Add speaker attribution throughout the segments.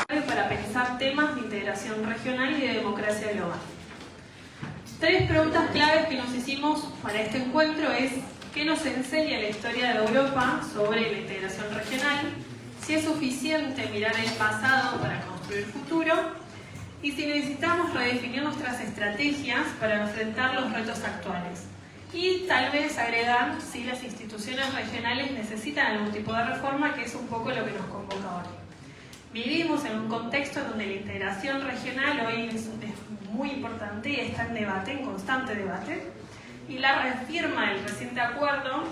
Speaker 1: para pensar temas de integración regional y de democracia global. Tres preguntas claves que nos hicimos para este encuentro es: ¿qué nos enseña la historia de Europa sobre la integración regional? Si es suficiente mirar el pasado para construir el futuro, y si necesitamos redefinir nuestras estrategias para enfrentar los retos actuales. Y tal vez agregar si las instituciones regionales necesitan algún tipo de reforma, que es un poco lo que nos convoca hoy. Vivimos en un contexto donde la integración regional hoy es muy importante y está en debate, en constante debate, y la refirma del reciente acuerdo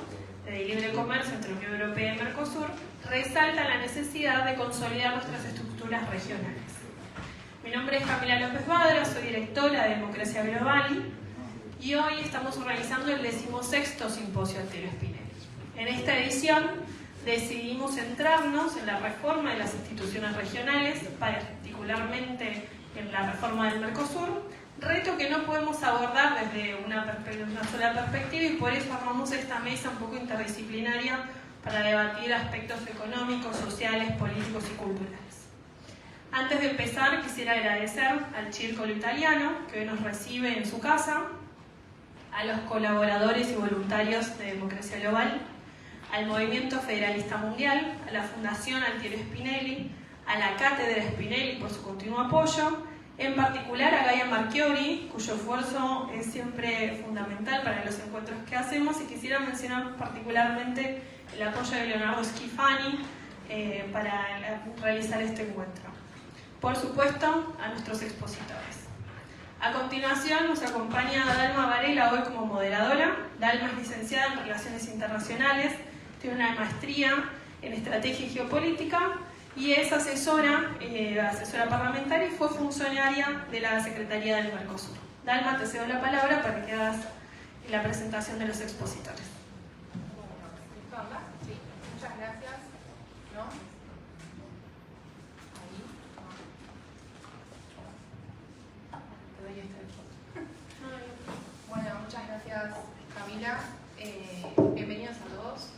Speaker 1: de libre comercio entre la Unión Europea y Mercosur resalta la necesidad de consolidar nuestras estructuras regionales. Mi nombre es Camila López Badra, soy directora de Democracia Global y hoy estamos organizando el 16º Simposio Altiero Spinelli. En esta edición decidimos centrarnos en la reforma de las instituciones regionales, particularmente en la reforma del Mercosur, reto que no podemos abordar desde una sola perspectiva, y por eso armamos esta mesa un poco interdisciplinaria para debatir aspectos económicos, sociales, políticos y culturales. Antes de empezar, quisiera agradecer al Círculo Italiano, que hoy nos recibe en su casa, a los colaboradores y voluntarios de Democracia Global, al Movimiento Federalista Mundial, a la Fundación Altiero Spinelli, a la Cátedra Spinelli por su continuo apoyo, en particular a Gaia Marchiori, cuyo esfuerzo es siempre fundamental para los encuentros que hacemos, y quisiera mencionar particularmente el apoyo de Leonardo Schifani para realizar este encuentro. Por supuesto, a nuestros expositores. A continuación nos acompaña Dalma Varela hoy como moderadora. Dalma es licenciada en Relaciones Internacionales, tiene una maestría en Estrategia y Geopolítica y es asesora parlamentaria y fue funcionaria de la Secretaría del Mercosur. Dalma, te cedo la palabra para que hagas la presentación de los expositores.
Speaker 2: Sí, muchas gracias. ¿No? Bueno, muchas gracias, Camila. Bienvenidos a todos.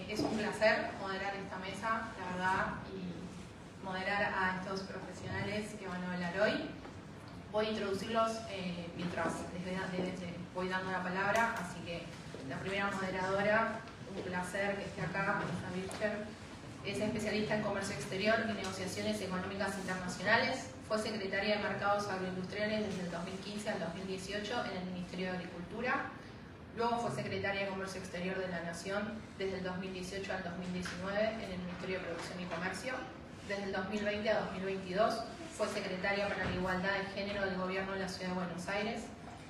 Speaker 2: Es un placer moderar esta mesa, la verdad, y moderar a estos profesionales que van a hablar hoy. Voy a introducirlos mientras les voy dando la palabra, así que la primera moderadora, un placer que esté acá, Marisa Bircher, es especialista en comercio exterior y negociaciones económicas internacionales. Fue secretaria de Mercados Agroindustriales desde el 2015 al 2018 en el Ministerio de Agricultura. Luego fue secretaria de Comercio Exterior de la Nación desde el 2018 al 2019 en el Ministerio de Producción y Comercio. Desde el 2020 a 2022 fue secretaria para la Igualdad de Género del Gobierno de la Ciudad de Buenos Aires.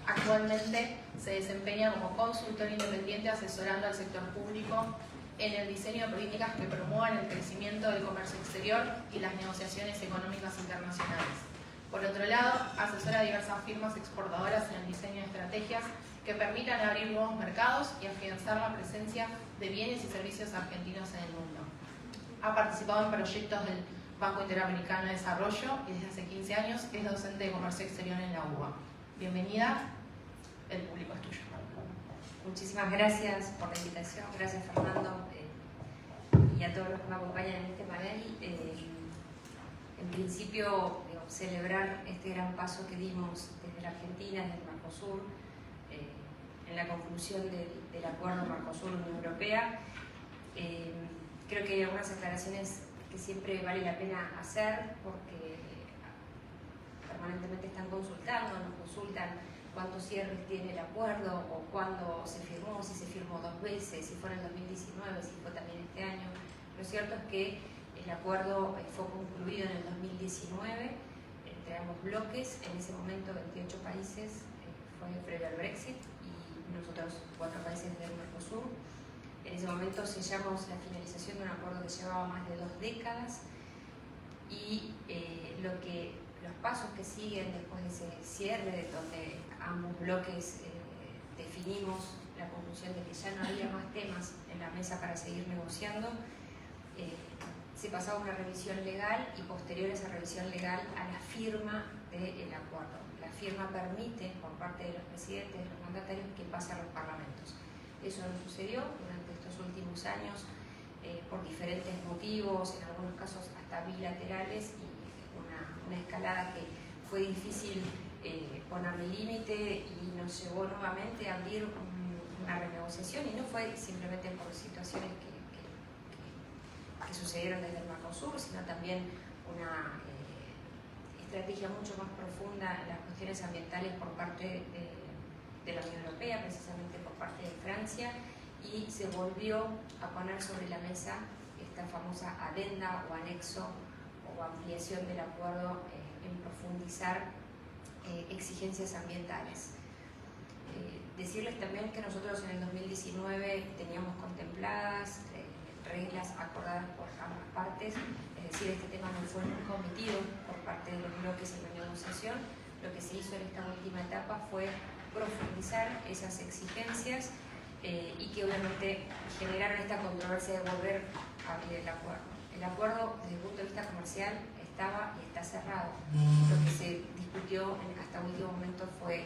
Speaker 2: Actualmente se desempeña como consultor independiente asesorando al sector público en el diseño de políticas que promuevan el crecimiento del comercio exterior y las negociaciones económicas internacionales. Por otro lado, asesora a diversas firmas exportadoras en el diseño de estrategias que permitan abrir nuevos mercados y afianzar la presencia de bienes y servicios argentinos en el mundo. Ha participado en proyectos del Banco Interamericano de Desarrollo y desde hace 15 años es docente de comercio exterior en la UBA. Bienvenida, el público es tuyo.
Speaker 3: Muchísimas gracias por la invitación, gracias Fernando y a todos los que me acompañan en este panel. En principio, celebrar este gran paso que dimos desde la Argentina, desde el Mercosur, en la conclusión del acuerdo Mercosur-Unión Europea. Creo que hay algunas aclaraciones que siempre vale la pena hacer porque permanentemente están consultando, nos consultan cuántos cierres tiene el acuerdo o cuándo se firmó, si se firmó 2 veces, si fue en el 2019, si fue también este año. Lo cierto es que el acuerdo fue concluido en el 2019 entre ambos bloques. En ese momento 28 países, fue previo al Brexit, y nosotros 4 países del Mercosur. En ese momento sellamos la finalización de un acuerdo que llevaba más de 2 décadas y los pasos que siguen después de ese cierre, donde ambos bloques definimos la conclusión de que ya no había más temas en la mesa para seguir negociando, se pasaba a una revisión legal y posterior a esa revisión legal a la firma del acuerdo. La firma permite por parte de los presidentes, de los mandatarios, que pase a los parlamentos. Eso no sucedió durante estos últimos años. por diferentes motivos, en algunos casos hasta bilaterales, y una escalada que fue difícil ponerle límite y nos llevó nuevamente a abrir una renegociación, y no fue simplemente por situaciones que sucedieron desde el Mercosur, sino también una estrategia mucho más profunda en las cuestiones ambientales por parte de la Unión Europea, precisamente por parte de Francia, y se volvió a poner sobre la mesa esta famosa adenda o anexo o ampliación del acuerdo en profundizar exigencias ambientales. Decirles también que nosotros en el 2019 teníamos contempladas reglas acordadas por ambas partes, es decir, este tema no fue nunca omitido por parte de los bloques en la negociación. Lo que se hizo en esta última etapa fue profundizar esas exigencias y que obviamente generaron esta controversia de volver a abrir el acuerdo. El acuerdo, desde el punto de vista comercial, estaba y está cerrado. Lo que se discutió hasta último momento fue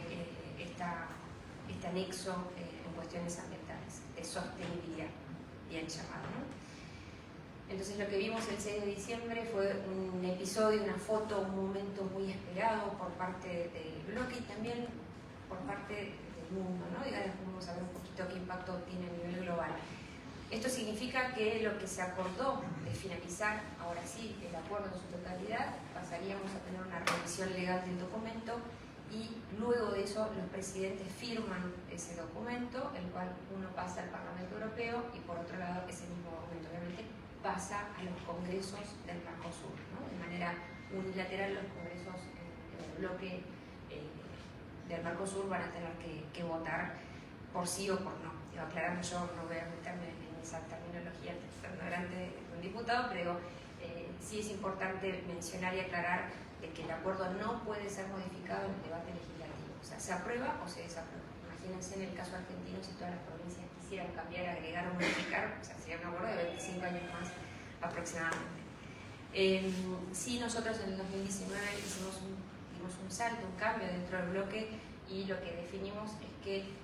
Speaker 3: este anexo en cuestiones ambientales, de sostenibilidad, bien llamado, ¿no? Entonces lo que vimos el 6 de diciembre fue un episodio, una foto, un momento muy esperado por parte del bloque y también por parte del mundo, ¿no? Y ahora vamos a ver un poquito qué impacto tiene a nivel global. Esto significa que lo que se acordó de finalizar, ahora sí, el acuerdo en su totalidad, pasaríamos a tener una revisión legal del documento y luego de eso los presidentes firman ese documento, el cual uno pasa al Parlamento Europeo y por otro lado ese mismo documento obviamente pasa a los congresos del Mercosur, ¿no? De manera unilateral los congresos en el bloque del Mercosur van a tener que votar por sí o por no. Digo, aclarando, yo no voy a meterme en esa terminología estando delante de un diputado, pero sí es importante mencionar y aclarar de que el acuerdo no puede ser modificado en el debate legislativo. O sea, se aprueba o se desaprueba. Imagínense en el caso argentino si todas las provincias quisieran cambiar, agregar o modificar, o sea, sería un acuerdo de 25 años más aproximadamente. Sí, nosotros en el 2019 dimos un salto, un cambio dentro del bloque y lo que definimos es que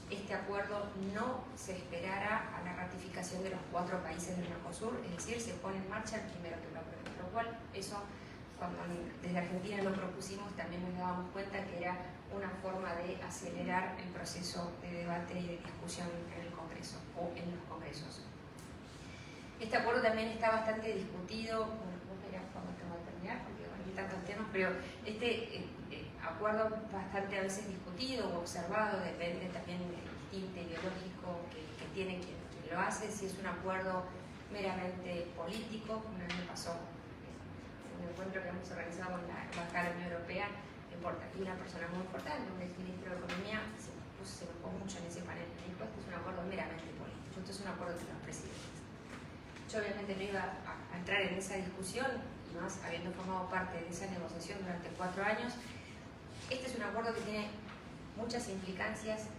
Speaker 3: este acuerdo no se esperara a la ratificación de los 4 países del Mercosur, es decir, se pone en marcha el primero que lo apruebe. Por lo cual, eso, cuando desde Argentina lo propusimos, también nos dábamos cuenta que era una forma de acelerar el proceso de debate y de discusión en el Congreso o en los congresos. Este acuerdo también está bastante discutido, bueno, vos verás cuando tengo que terminar, porque bueno, hay tantos temas, pero este acuerdo bastante a veces discutido o observado, depende también del tinte ideológico que tiene quien lo hace, si es un acuerdo meramente político, como el año pasó un encuentro que hemos organizado con la Embajada de la Unión Europea, y una persona muy importante, un exministro de Economía, se enfocó mucho en ese panel. Dijo, este es un acuerdo meramente político, esto es un acuerdo entre los presidentes. Yo obviamente no iba a entrar en esa discusión, y más habiendo formado parte de esa negociación durante 4 años. Este es un acuerdo que tiene muchas implicancias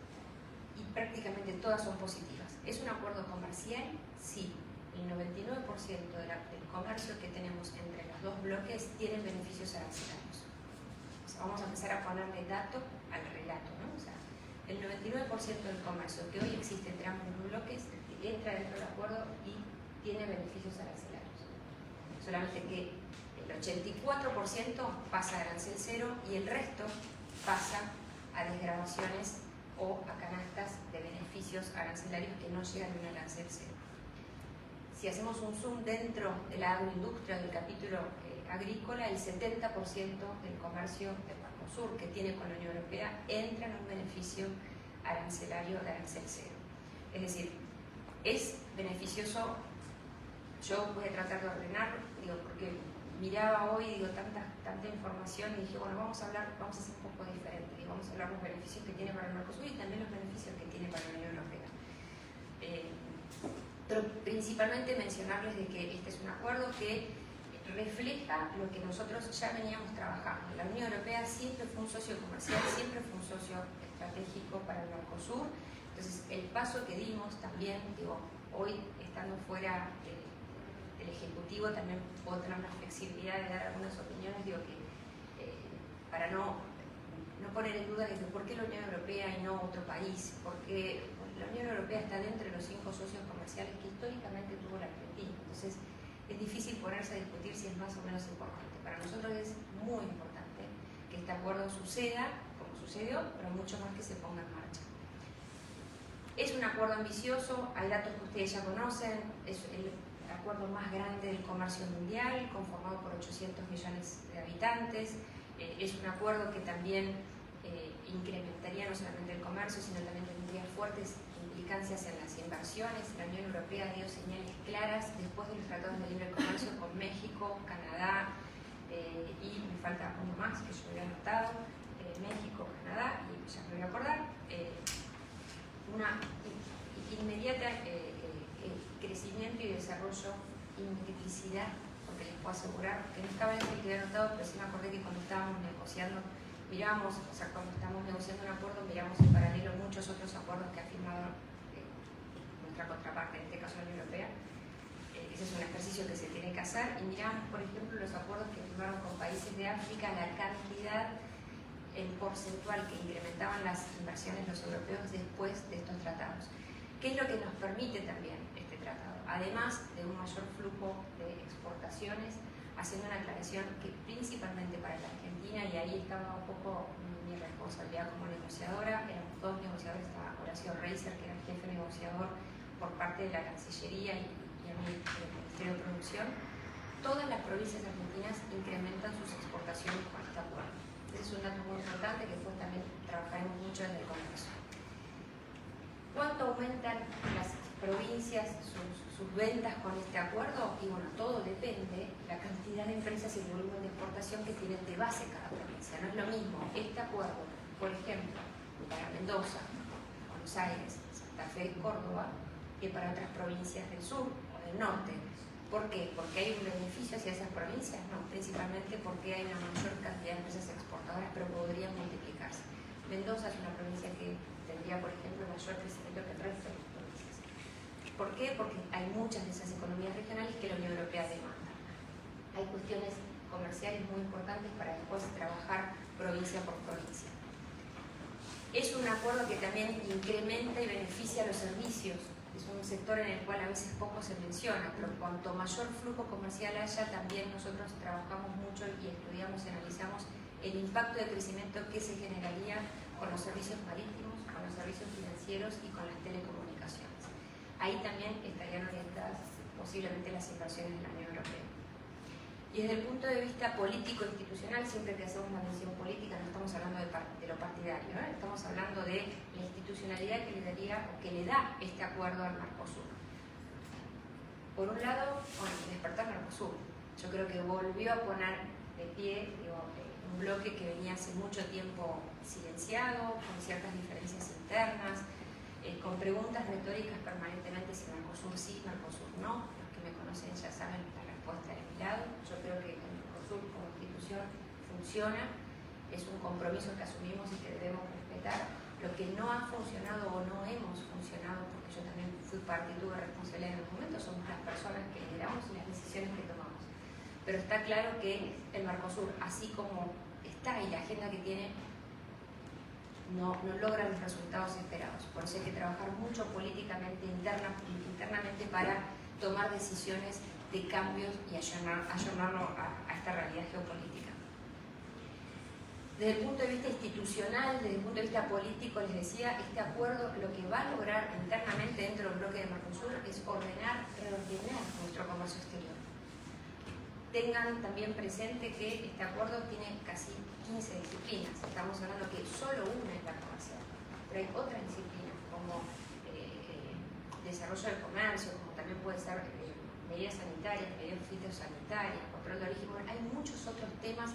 Speaker 3: y prácticamente todas son positivas. ¿Es un acuerdo comercial? Sí. El 99% del comercio que tenemos entre los dos bloques tienen beneficios arancelarios. O sea, vamos a empezar a ponerle dato al relato, ¿no? O sea, el 99% del comercio que hoy existe entre ambos bloques entra dentro del acuerdo y tiene beneficios arancelarios. Solamente que el 84% pasa a arancel cero y el resto pasa a desgravaciones o a canastas de beneficios arancelarios que no llegan a un arancel cero. Si hacemos un zoom dentro de la agroindustria del capítulo agrícola, el 70% del comercio del Mercosur que tiene con la Unión Europea entra en un beneficio arancelario de arancel cero. Es decir, es beneficioso. Yo voy a tratar de ordenar, digo, porque miraba hoy, digo, tanta información y dije, bueno, vamos a hacer un poco diferente, y vamos a hablar de los beneficios que tiene para el Mercosur y también los beneficios que tiene para la Unión Europea. Pero principalmente mencionarles de que este es un acuerdo que refleja lo que nosotros ya veníamos trabajando. La Unión Europea siempre fue un socio comercial, siempre fue un socio estratégico para el Mercosur. Entonces, el paso que dimos también, digo, hoy estando fuera del Ejecutivo, también puedo tener la flexibilidad de dar algunas opiniones, digo que para no no poner en duda por qué la Unión Europea y no otro país, porque la Unión Europea está dentro de los 5 socios comerciales que históricamente tuvo la Argentina. Entonces es difícil ponerse a discutir si es más o menos importante. Para nosotros es muy importante que este acuerdo suceda, como sucedió, pero mucho más que se ponga en marcha. Es un acuerdo ambicioso, hay datos que ustedes ya conocen, es el acuerdo más grande del comercio mundial, conformado por 800 millones de habitantes. Es un acuerdo que también incrementaría no solamente el comercio, sino también tendría fuertes implicancias en las inversiones. La Unión Europea dio señales claras después de los tratados de libre comercio con México, Canadá y me falta uno más que yo había anotado, México, Canadá, y ya me voy a acordar, una inmediata crecimiento y desarrollo y multiplicidad, porque les puedo asegurar que no estaba en el que había anotado, pero sí me acordé que cuando estábamos negociando, miramos, o sea, cuando estamos negociando un acuerdo, miramos en paralelo muchos otros acuerdos que ha firmado nuestra contraparte, en este caso la Unión Europea. Ese es un ejercicio que se tiene que hacer, y miramos, por ejemplo, los acuerdos que firmaron con países de África, la cantidad en porcentual que incrementaban las inversiones los europeos después de estos tratados. ¿Qué es lo que nos permite también este tratado? Además de un mayor flujo de exportaciones, haciendo una aclaración que principalmente para la Argentina, y ahí estaba un poco mi responsabilidad como negociadora, éramos 2 negociadores, estaba Horacio Reiser, que era el jefe negociador por parte de la Cancillería y a mí del Ministerio de Producción. Todas las provincias argentinas incrementan sus exportaciones con este acuerdo. Ese es un dato muy importante que después también trabajaremos mucho desde el Congreso. ¿Cuánto aumentan las provincias sus ventas con este acuerdo? Y bueno, todo depende de la cantidad de empresas y el volumen de exportación que tienen de base cada provincia. No es lo mismo este acuerdo, por ejemplo, para Mendoza, Buenos Aires, Santa Fe, Córdoba, que para otras provincias del sur o del norte. ¿Por qué? ¿Porque hay un beneficio hacia esas provincias? No, principalmente porque hay una mayor cantidad de empresas exportadoras, pero podrían multiplicarse. Mendoza es una provincia que tendría, por ejemplo, mayor crecimiento que el resto de las provincias. ¿Por qué? Porque hay muchas de esas economías regionales que la Unión Europea demanda. Hay cuestiones comerciales muy importantes para después trabajar provincia por provincia. Es un acuerdo que también incrementa y beneficia los servicios. Es un sector en el cual a veces poco se menciona, pero cuanto mayor flujo comercial haya, también nosotros trabajamos mucho y estudiamos y analizamos el impacto de crecimiento que se generaría con los servicios marítimos, con los servicios financieros y con las telecomunicaciones. Ahí también estarían orientadas posiblemente las inversiones de la Unión Europea. Y desde el punto de vista político-institucional, siempre que hacemos una mención política no estamos hablando de lo partidario, ¿no? Estamos hablando de la institucionalidad que le daría o que le da este acuerdo al Mercosur. Por un lado, bueno, despertar Mercosur. Yo creo que volvió a poner de pie un bloque que venía hace mucho tiempo silenciado, con ciertas diferencias internas, con preguntas retóricas permanentemente si Mercosur sí, Mercosur no. Los que me conocen ya saben la respuesta de mi lado. Yo creo que el Mercosur como institución funciona, es un compromiso que asumimos y que debemos respetar. Lo que no ha funcionado o no hemos funcionado, porque yo también fui parte y tuve responsabilidad en el momento, somos las personas que lideramos y las decisiones que tomamos. Pero está claro que el Mercosur, así como está y la agenda que tiene, no logra los resultados esperados. Por eso hay que trabajar mucho políticamente, internamente, para tomar decisiones de cambios y ayornarlo a esta realidad geopolítica. Desde el punto de vista institucional, desde el punto de vista político, les decía, este acuerdo lo que va a lograr internamente dentro del bloque de Mercosur es reordenar nuestro comercio exterior. Tengan también presente que este acuerdo tiene casi 15 disciplinas. Estamos hablando que solo una es la comercial, pero hay otras disciplinas como desarrollo del comercio, como también puede ser medidas sanitarias, medidas fitosanitarias, control de origen. Bueno, hay muchos otros temas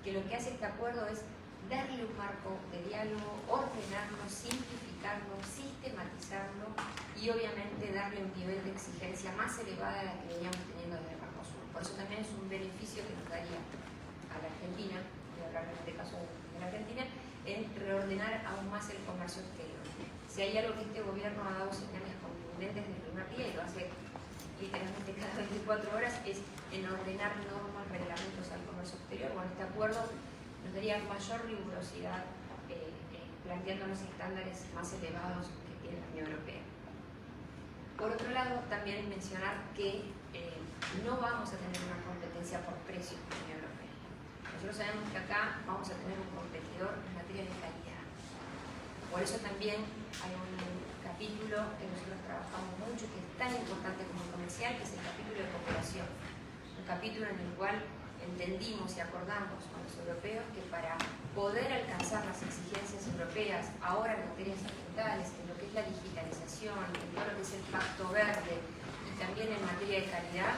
Speaker 3: que lo que hace este acuerdo es darle un marco de diálogo, ordenarlo, simplificarlo, sistematizarlo y obviamente darle un nivel de exigencia más elevada de la que veníamos teniendo desde el Mercosur. Por eso también es un beneficio que nos daría a la Argentina, voy a hablar en este caso de la Argentina, en reordenar aún más el comercio exterior. Si hay algo que este gobierno ha dado señales contundentes desde el primer día, y lo hace literalmente cada 24 horas, es en ordenar normas, reglamentos al comercio exterior. Bueno, este acuerdo nos daría mayor rigurosidad planteando los estándares más elevados que tiene la Unión Europea. Por otro lado, también mencionar que no vamos a tener una competencia por precios con la Unión Europea. Nosotros sabemos que acá vamos a tener un competidor en materia de calidad. Por eso también hay un capítulo que nosotros trabajamos mucho, que es tan importante como el comercial, que es el capítulo de cooperación. Un capítulo en el cual entendimos y acordamos con los europeos que para poder alcanzar las exigencias europeas, ahora en materias ambientales, en lo que es la digitalización, en todo lo que es el pacto verde y también en materia de calidad,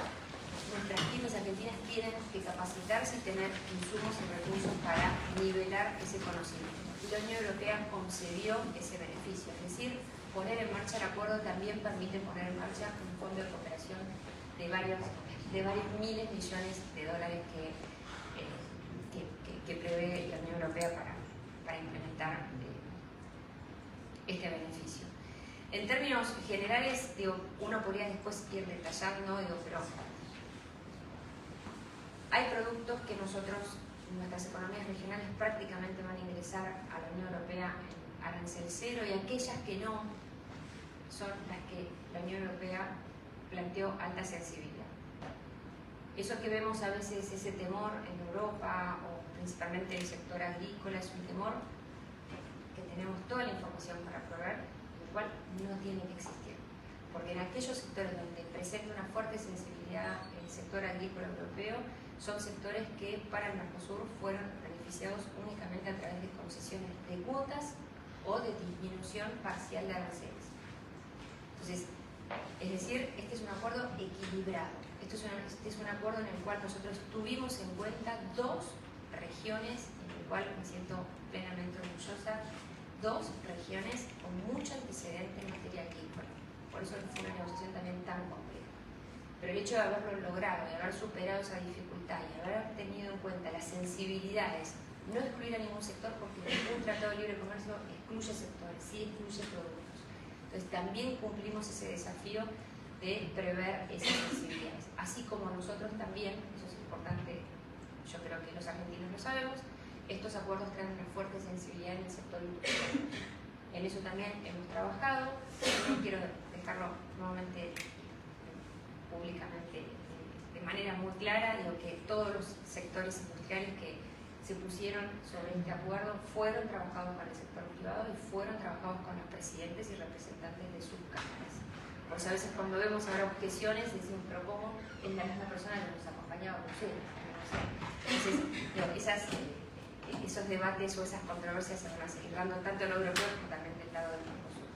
Speaker 3: nuestras pymes argentinas tienen que capacitarse y tener insumos y recursos para nivelar ese conocimiento. Y la Unión Europea concedió ese beneficio, es decir, poner en marcha el acuerdo también permite poner en marcha un fondo de cooperación de varios miles de millones de dólares que prevé la Unión Europea para implementar este beneficio. En términos generales, digo, uno podría después ir detallando, pero hay productos que nosotros, nuestras economías regionales prácticamente van a ingresar a la Unión Europea en arancel cero, y aquellas que no son las que la Unión Europea planteó alta sensibilidad. Eso que vemos a veces, ese temor en Europa, o principalmente en el sector agrícola, es un temor que tenemos toda la información para probar, el cual no tiene que existir. Porque en aquellos sectores donde presenta una fuerte sensibilidad el sector agrícola europeo, son sectores que para el Mercosur fueron beneficiados únicamente a través de concesiones de cuotas o de disminución parcial de aranceles. Entonces, es decir, este es un acuerdo equilibrado. Este es un acuerdo en el cual nosotros tuvimos en cuenta dos regiones, en el cual me siento plenamente orgullosa, dos regiones con mucho antecedente en materia agrícola. Por eso fue una negociación también tan compleja. Pero el hecho de haberlo logrado, de haber superado esa dificultad y haber tenido en cuenta las sensibilidades, no excluir a ningún sector, porque un tratado de libre comercio excluye sectores, sí excluye productos. Entonces también cumplimos ese desafío de prever esas sensibilidades. Así como nosotros también, eso es importante, yo creo que los argentinos lo sabemos, estos acuerdos traen una fuerte sensibilidad en el sector industrial. En eso también hemos trabajado. No quiero dejarlo nuevamente públicamente de manera muy clara, digo que todos los sectores industriales que se pusieron sobre este acuerdo fueron trabajados para el sector privado y fueron trabajados con los presidentes y representantes de sus cámaras. Por eso a veces cuando vemos ahora objeciones decimos, pero ¿cómo es la misma persona que nos acompañaba a Bruselas? Entonces, digo, esos debates o esas controversias se van a seguir dando tanto en lo europeo como también del lado del Mercosur.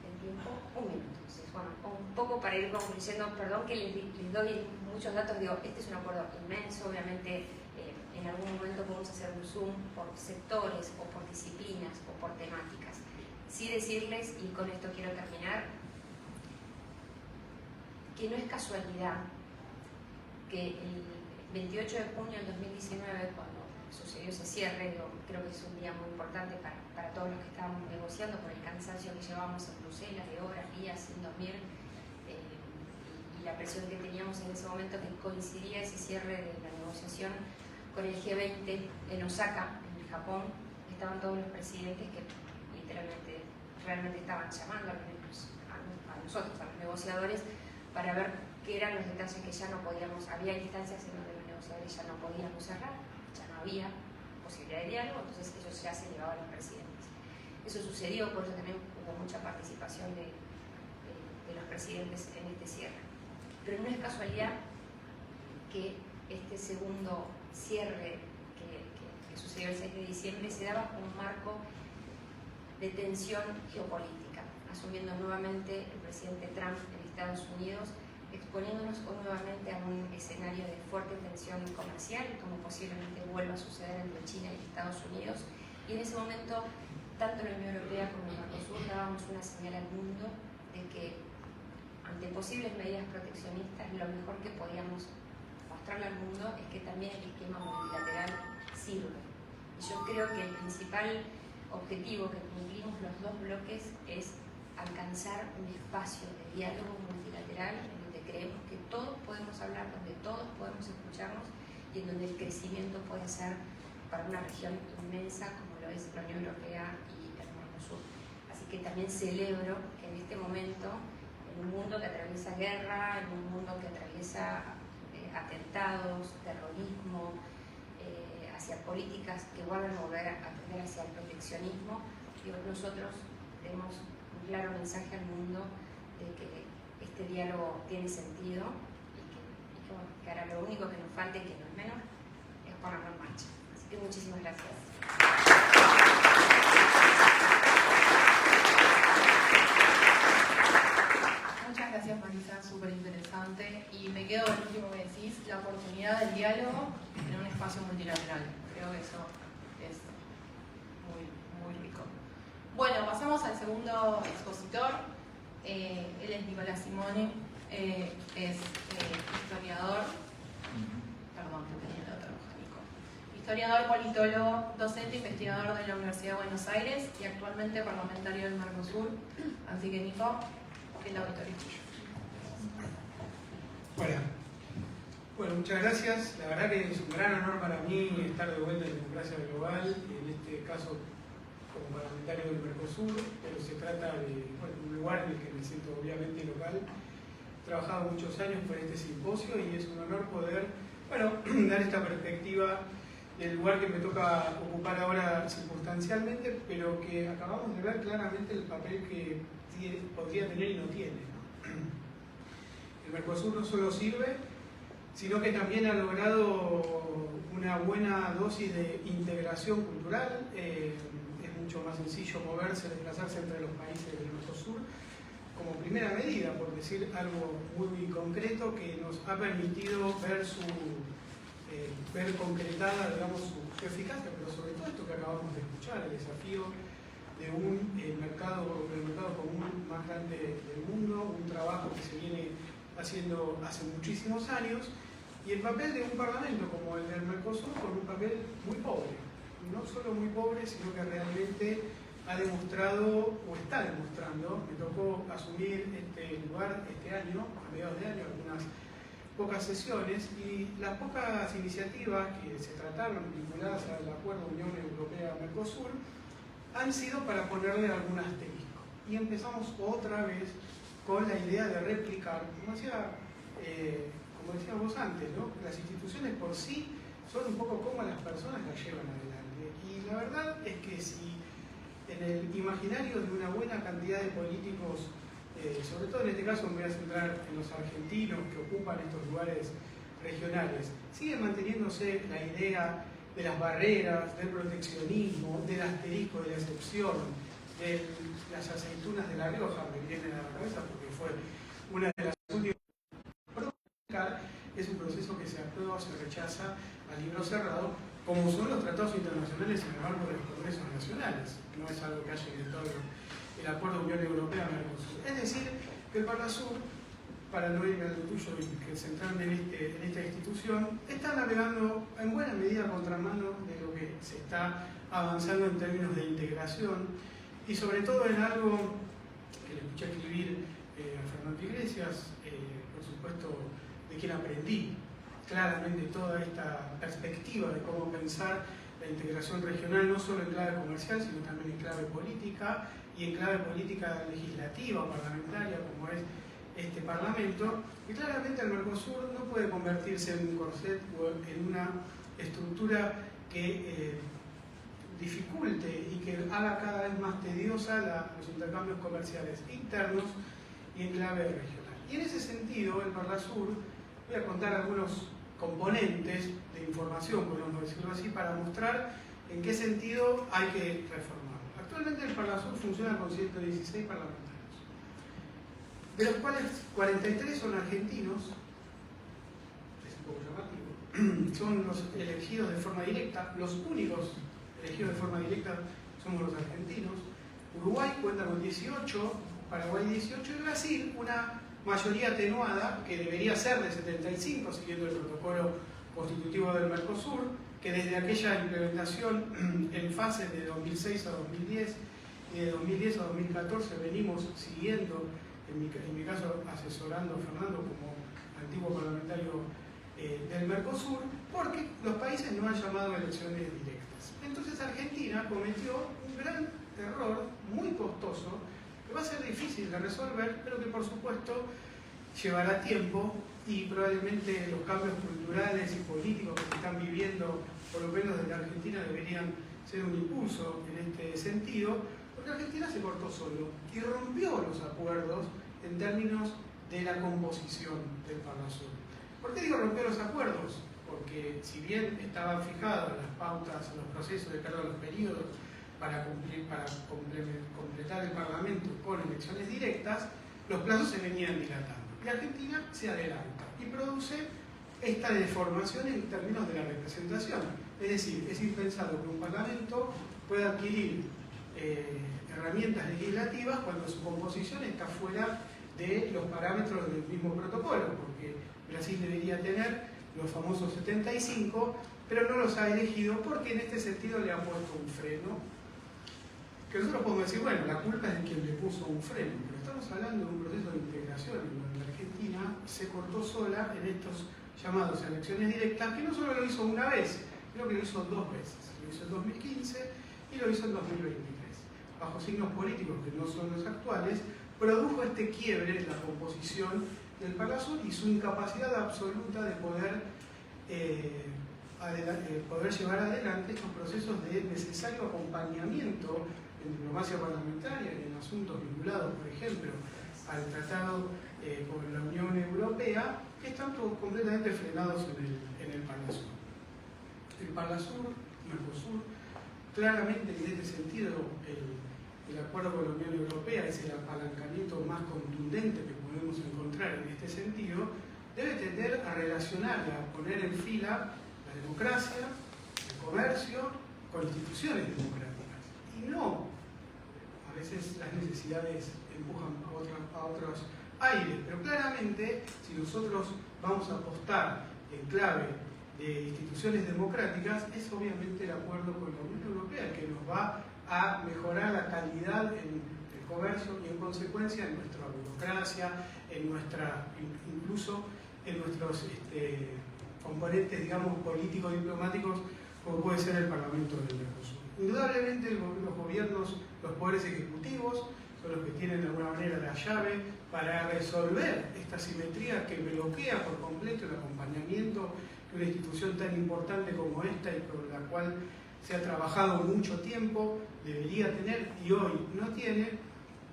Speaker 3: ¿El tiempo? Un minuto. Entonces, bueno, un poco para ir concluyendo, perdón que les doy muchos datos, digo, este es un acuerdo inmenso, obviamente en algún momento podemos hacer un zoom por sectores o por disciplinas o por temáticas. Sí decirles, y con esto quiero terminar, que no es casualidad que el 28 de junio del 2019, cuando sucedió ese cierre, creo que es un día muy importante para todos los que estábamos negociando por el cansancio que llevábamos en Bruselas de horas, días, sin dormir, y la presión que teníamos en ese momento, que coincidía ese cierre de la negociación con el G20 en Osaka, en Japón. Estaban todos los presidentes que literalmente realmente estaban llamando a nosotros, a los negociadores, para ver qué eran los detalles que ya no podíamos, había instancias en donde los negociadores ya no podíamos cerrar, ya no había posibilidad de diálogo, entonces ellos ya se llevaban a los presidentes. Eso sucedió, por eso también hubo mucha participación de los presidentes en este cierre. Pero no es casualidad que este segundo cierre que sucedió el 6 de diciembre se daba un marco de tensión geopolítica, asumiendo nuevamente el presidente Trump en Estados Unidos, exponiéndonos nuevamente a un escenario de fuerte tensión comercial, como posiblemente vuelva a suceder entre China y Estados Unidos. Y en ese momento, tanto la Unión Europea como el Mercosur dábamos una señal al mundo de que ante posibles medidas proteccionistas, lo mejor que podíamos mostrarle al mundo es que también el esquema multilateral sirve. Y yo creo que el principal objetivo que cumplimos los dos bloques es alcanzar un espacio de diálogo multilateral en donde creemos que todos podemos hablar, donde todos podemos escucharnos y en donde el crecimiento puede ser para una región inmensa como lo es la Unión Europea y el Mercosur. Así que también celebro que en este momento, en un mundo que atraviesa guerra, en un mundo que atraviesa atentados, terrorismo, hacia políticas que vuelven a volver a tender hacia el proteccionismo, nosotros demos un claro mensaje al mundo de que este diálogo tiene sentido y que ahora lo único que nos falta y que no es menor es ponerlo en marcha. Así que muchísimas gracias.
Speaker 2: Muchas gracias, Marisa, súper interesante. Y me quedo con lo último que decís, la oportunidad del diálogo en un espacio multilateral. Creo que eso es muy, muy rico. Bueno, pasamos al segundo expositor. Él es Nicolás Simone, es historiador. Perdón, que tenía la otra hoja, Nico. Historiador, politólogo, docente, investigador de la Universidad de Buenos Aires y actualmente parlamentario del Mercosur. Así que, Nico, el auditorio es tuyo.
Speaker 4: Hola. Bueno, muchas gracias. La verdad que es un gran honor para mí estar de vuelta en Democracia Global, en este caso como parlamentario del Mercosur, pero se trata de un lugar en el que me siento obviamente local. He trabajado muchos años por este simposio y es un honor poder dar esta perspectiva del lugar que me toca ocupar ahora circunstancialmente, pero que acabamos de ver claramente el papel que podría tener y no tiene, ¿no? El Mercosur no solo sirve, sino que también ha logrado una buena dosis de integración cultural. Es mucho más sencillo moverse, desplazarse entre los países del Mercosur, como primera medida, por decir algo muy concreto, que nos ha permitido ver concretada, digamos, su eficacia, pero sobre todo esto que acabamos de escuchar, el desafío de un mercado común más grande del mundo, un trabajo que se viene haciendo hace muchísimos años, y el papel de un parlamento como el del Mercosur con un papel muy pobre, no solo muy pobre, sino que realmente ha demostrado, o está demostrando. Me tocó asumir este lugar este año, a mediados de año, algunas pocas sesiones, y las pocas iniciativas que se trataron vinculadas al acuerdo Unión Europea-Mercosur han sido para ponerle algún asterisco. Y empezamos otra vez con la idea de replicar, como decías vos antes, ¿no? Las instituciones por sí son un poco como las personas las llevan adelante. Y la verdad es que si en el imaginario de una buena cantidad de políticos, sobre todo en este caso me voy a centrar en los argentinos que ocupan estos lugares regionales, sigue manteniéndose la idea de las barreras, del proteccionismo, del asterisco, de la excepción, de las aceitunas de La Rioja, me viene a la cabeza porque fue una de las últimas. Es un proceso que se aprueba o se rechaza a libro cerrado, como son los tratados internacionales en el marco de los congresos nacionales. No es algo que haya inventado el acuerdo Unión Europea-Mercosur. Es decir, que el Parlasur, para no irme al tuyo y que centrarme en esta institución, está navegando en buena medida contramano de lo que se está avanzando en términos de integración, y sobre todo en algo que le escuché escribir a Fernando Iglesias, por supuesto, de quien aprendí claramente toda esta perspectiva de cómo pensar la integración regional, no solo en clave comercial, sino también en clave política, y en clave política legislativa, parlamentaria, como es este Parlamento. Y claramente el Mercosur no puede convertirse en un corset o en una estructura que dificulte y que haga cada vez más tediosa los intercambios comerciales internos y en clave regional. Y en ese sentido, el Parlasur, voy a contar algunos componentes de información, podemos decirlo así, para mostrar en qué sentido hay que reformarlo. Actualmente el Parlasur funciona con 116 parlamentarios, de los cuales 43 son argentinos, es un poco llamativo, son los elegidos de forma directa, los únicos elegidos de forma directa somos los argentinos. Uruguay cuenta con 18, Paraguay 18 y Brasil una mayoría atenuada que debería ser de 75, siguiendo el protocolo constitutivo del Mercosur, que desde aquella implementación en fases de 2006 a 2010 y de 2010 a 2014 venimos siguiendo, en mi caso asesorando a Fernando como antiguo parlamentario del Mercosur, porque los países no han llamado a elecciones directas. Entonces Argentina cometió un gran error, muy costoso, que va a ser difícil de resolver, pero que por supuesto llevará tiempo, y probablemente los cambios culturales y políticos que se están viviendo, por lo menos desde Argentina, deberían ser un impulso en este sentido, porque Argentina se cortó solo y rompió los acuerdos en términos de la composición del Parnasur. ¿Por qué digo rompió los acuerdos? Porque si bien estaban fijadas las pautas, los procesos de cargo de los periodos para completar el Parlamento con elecciones directas, los plazos se venían dilatando. Y Argentina se adelanta y produce esta deformación en términos de la representación. Es decir, es impensado que un Parlamento pueda adquirir herramientas legislativas cuando su composición está fuera de los parámetros del mismo protocolo, porque Brasil debería tener los famosos 75, pero no los ha elegido porque en este sentido le ha puesto un freno, que nosotros podemos decir, bueno, la culpa es de quien le puso un freno, pero estamos hablando de un proceso de integración en donde Argentina se cortó sola en estos llamados a elecciones directas, que no solo lo hizo una vez, creo que lo hizo 2 veces, lo hizo en 2015 y lo hizo en 2023. Bajo signos políticos que no son los actuales, produjo este quiebre en la composición del Parnasur y su incapacidad absoluta de poder llevar adelante estos procesos de necesario acompañamiento en diplomacia parlamentaria y en asuntos vinculados, por ejemplo, al tratado con la Unión Europea, que están todos completamente frenados en el Parnasur. El Parnasur, Mercosur, claramente en este sentido el acuerdo con la Unión Europea es el apalancamiento más contundente que podemos encontrar en este sentido, debe tender a relacionar y a poner en fila la democracia, el comercio, con instituciones democráticas. Y no, a veces las necesidades empujan a otros aires, pero claramente si nosotros vamos a apostar en clave de instituciones democráticas, es obviamente el acuerdo con la Unión Europea el que nos va a mejorar la calidad en el comercio y en consecuencia en nuestra burocracia, incluso en nuestros componentes, digamos, políticos diplomáticos, como puede ser el Parlamento del Mercosur. Indudablemente los gobiernos, los poderes ejecutivos, son los que tienen de alguna manera la llave para resolver esta simetría que bloquea por completo el acompañamiento de una institución tan importante como esta y con la cual se ha trabajado mucho tiempo, debería tener y hoy no tiene,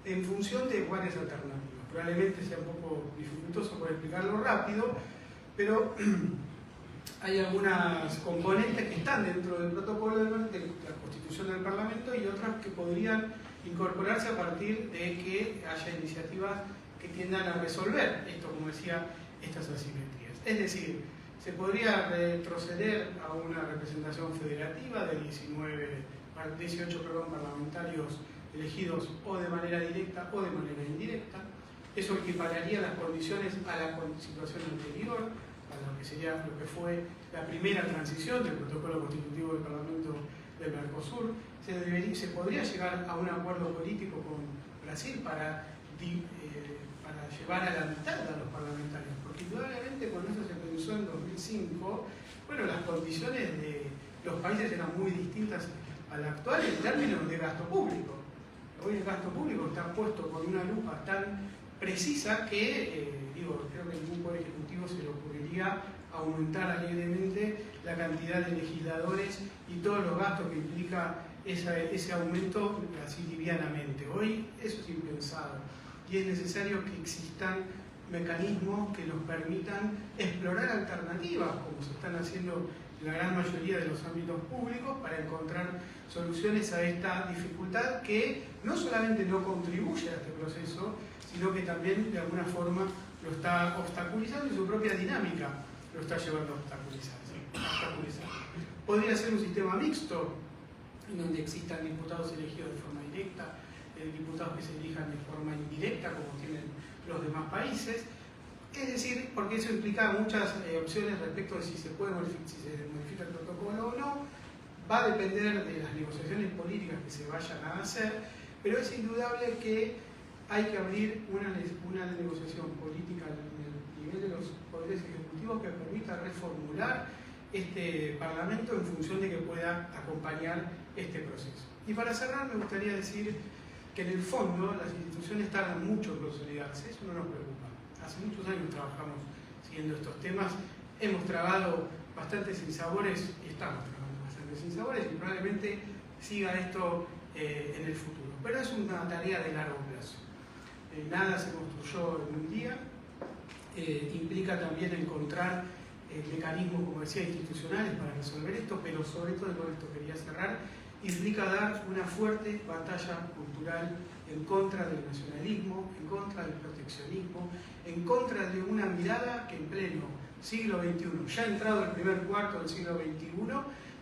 Speaker 4: en función de cuáles alternativas. Probablemente sea un poco dificultoso por explicarlo rápido, pero hay algunas componentes que están dentro del protocolo de la Constitución del Parlamento y otras que podrían incorporarse a partir de que haya iniciativas que tiendan a resolver esto, como decía, estas asimetrías. Es decir, se podría retroceder a una representación federativa de 18 parlamentarios elegidos o de manera directa o de manera indirecta. Eso equipararía las condiciones a la situación anterior, a lo que sería lo que fue la primera transición del protocolo constitutivo del Parlamento del Mercosur. Se podría llegar a un acuerdo político con Brasil para llevar a la mitad a los parlamentarios, porque indudablemente cuando eso se pensó en 2005, bueno, las condiciones de los países eran muy distintas a la actual en términos de gasto público. Hoy el gasto público está puesto con una lupa tan precisa que, creo que ningún poder ejecutivo se le ocurriría aumentar alegremente la cantidad de legisladores y todos los gastos que implica ese aumento así livianamente. Hoy eso es impensado y es necesario que existan mecanismos que nos permitan explorar alternativas, como se están haciendo en la gran mayoría de los ámbitos públicos, para encontrar soluciones a esta dificultad que no solamente no contribuye a este proceso, sino que también de alguna forma lo está obstaculizando y su propia dinámica lo está llevando a obstaculizar. Podría ser un sistema mixto, en donde existan diputados elegidos de forma directa, diputados que se elijan de forma indirecta, como tienen los demás países. Es decir, porque eso implica muchas opciones respecto de si se modifica el protocolo o no. Va a depender de las negociaciones políticas que se vayan a hacer, pero es indudable que hay que abrir una negociación política en el nivel de los poderes ejecutivos que permita reformular este Parlamento en función de que pueda acompañar este proceso. Y para cerrar me gustaría decir que en el fondo las instituciones tardan mucho en consolidarse, eso no nos preocupa. Hace muchos años trabajamos siguiendo estos temas, hemos trabado bastantes sinsabores y estamos trabajando bastantes sinsabores y probablemente siga esto en el futuro. Pero es una tarea de largo plazo. Nada se construyó en un día, implica también encontrar mecanismos, como decía, institucionales para resolver esto, pero sobre todo, y con esto quería cerrar, implica dar una fuerte batalla cultural en contra del nacionalismo, en contra del proteccionismo, en contra de una mirada que en pleno siglo XXI, ya entrado el primer cuarto del siglo XXI,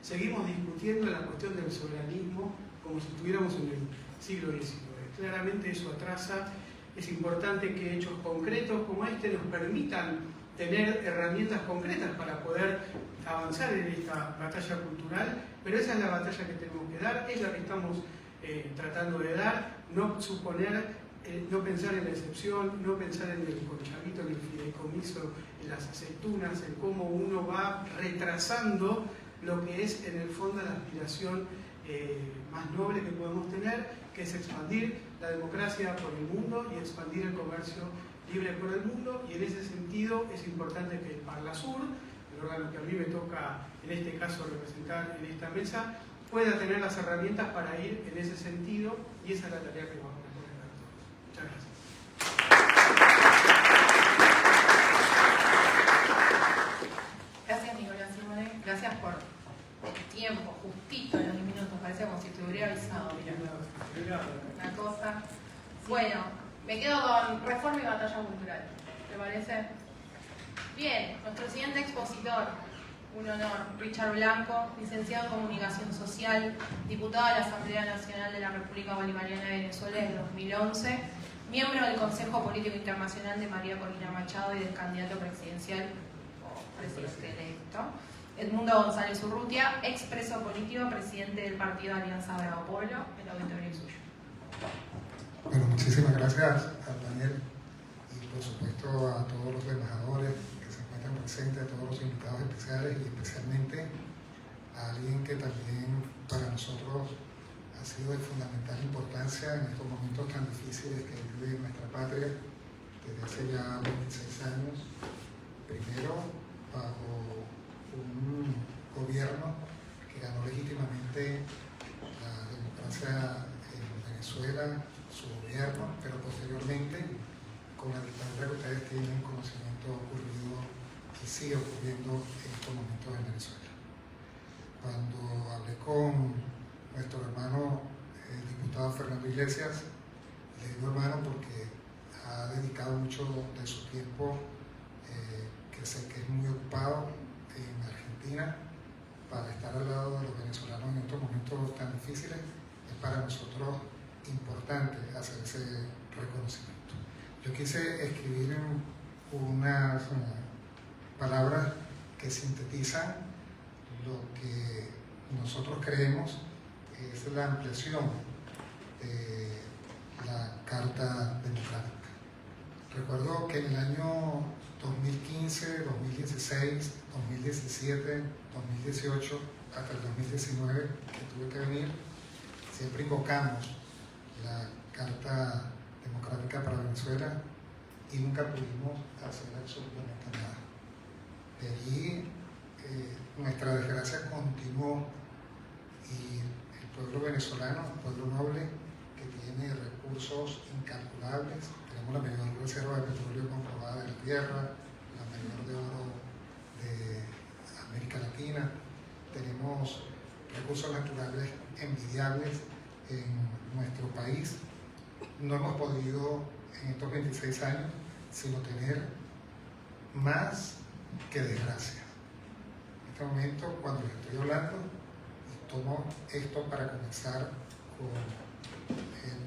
Speaker 4: seguimos discutiendo la cuestión del soberanismo como si estuviéramos en el siglo XIX. Claramente eso atrasa. Es importante que hechos concretos como este nos permitan tener herramientas concretas para poder avanzar en esta batalla cultural, pero esa es la batalla que tenemos que dar, es la que estamos tratando de dar, no suponer, no pensar en la excepción, no pensar en el conchavito, en el fideicomiso, en las aceitunas, en cómo uno va retrasando lo que es en el fondo la aspiración más noble que podemos tener, que es expandir la democracia por el mundo y expandir el comercio libre por el mundo, y en ese sentido es importante que el Parlasur, el órgano que a mí me toca en este caso representar en esta mesa, pueda tener las herramientas para ir en ese sentido, y esa es la tarea que vamos a poner a todos. Muchas gracias.
Speaker 2: Gracias, Nicolás Simone. Gracias por el tiempo, justito en los minutos. Parece como si te hubiera avisado. Mira, una cosa. Bueno, me quedo con reforma y batalla cultural. ¿Te parece? Bien, nuestro siguiente expositor, un honor, Richard Blanco, licenciado en Comunicación Social, diputado de la Asamblea Nacional de la República Bolivariana de Venezuela desde 2011, miembro del Consejo Político Internacional de María Corina Machado y del candidato presidencial o presidente electo, Edmundo González Urrutia, expreso político, presidente del partido Alianza Bravo Pueblo. El auditorio es suyo.
Speaker 5: Bueno, muchísimas gracias a Daniel y por supuesto a todos los embajadores que se encuentran presentes, a todos los invitados especiales y especialmente a alguien que también para nosotros ha sido de fundamental importancia en estos momentos tan difíciles que vive nuestra patria desde hace ya 26 años. Primero, bajo un gobierno que ganó legítimamente la democracia en Venezuela, su gobierno, pero posteriormente con la dictadura que ustedes tienen conocimiento ocurrido y sigue ocurriendo en estos momentos en Venezuela. Cuando hablé con nuestro hermano el diputado Fernando Iglesias, le digo hermano porque ha dedicado mucho de su tiempo, que sé que es muy ocupado en Argentina, para estar al lado de los venezolanos en estos momentos tan difíciles. Es para nosotros importante hacer ese reconocimiento. Yo quise escribir unas palabras que sintetizan lo que nosotros creemos es la ampliación de la Carta Democrática. Recuerdo que en el año 2015, 2016, 2017, 2018, hasta el 2019, que tuve que venir, siempre invocamos la Carta Democrática para Venezuela y nunca pudimos hacer absolutamente nada. De allí nuestra desgracia continuó y el pueblo venezolano, un pueblo noble que tiene recursos incalculables, tenemos la mayor reserva de petróleo comprobada de la tierra, la mayor de oro de América Latina, tenemos recursos naturales envidiables en nuestro país. No hemos podido en estos 26 años sino tener más que desgracia. En este momento, cuando les estoy hablando, y tomo esto para comenzar con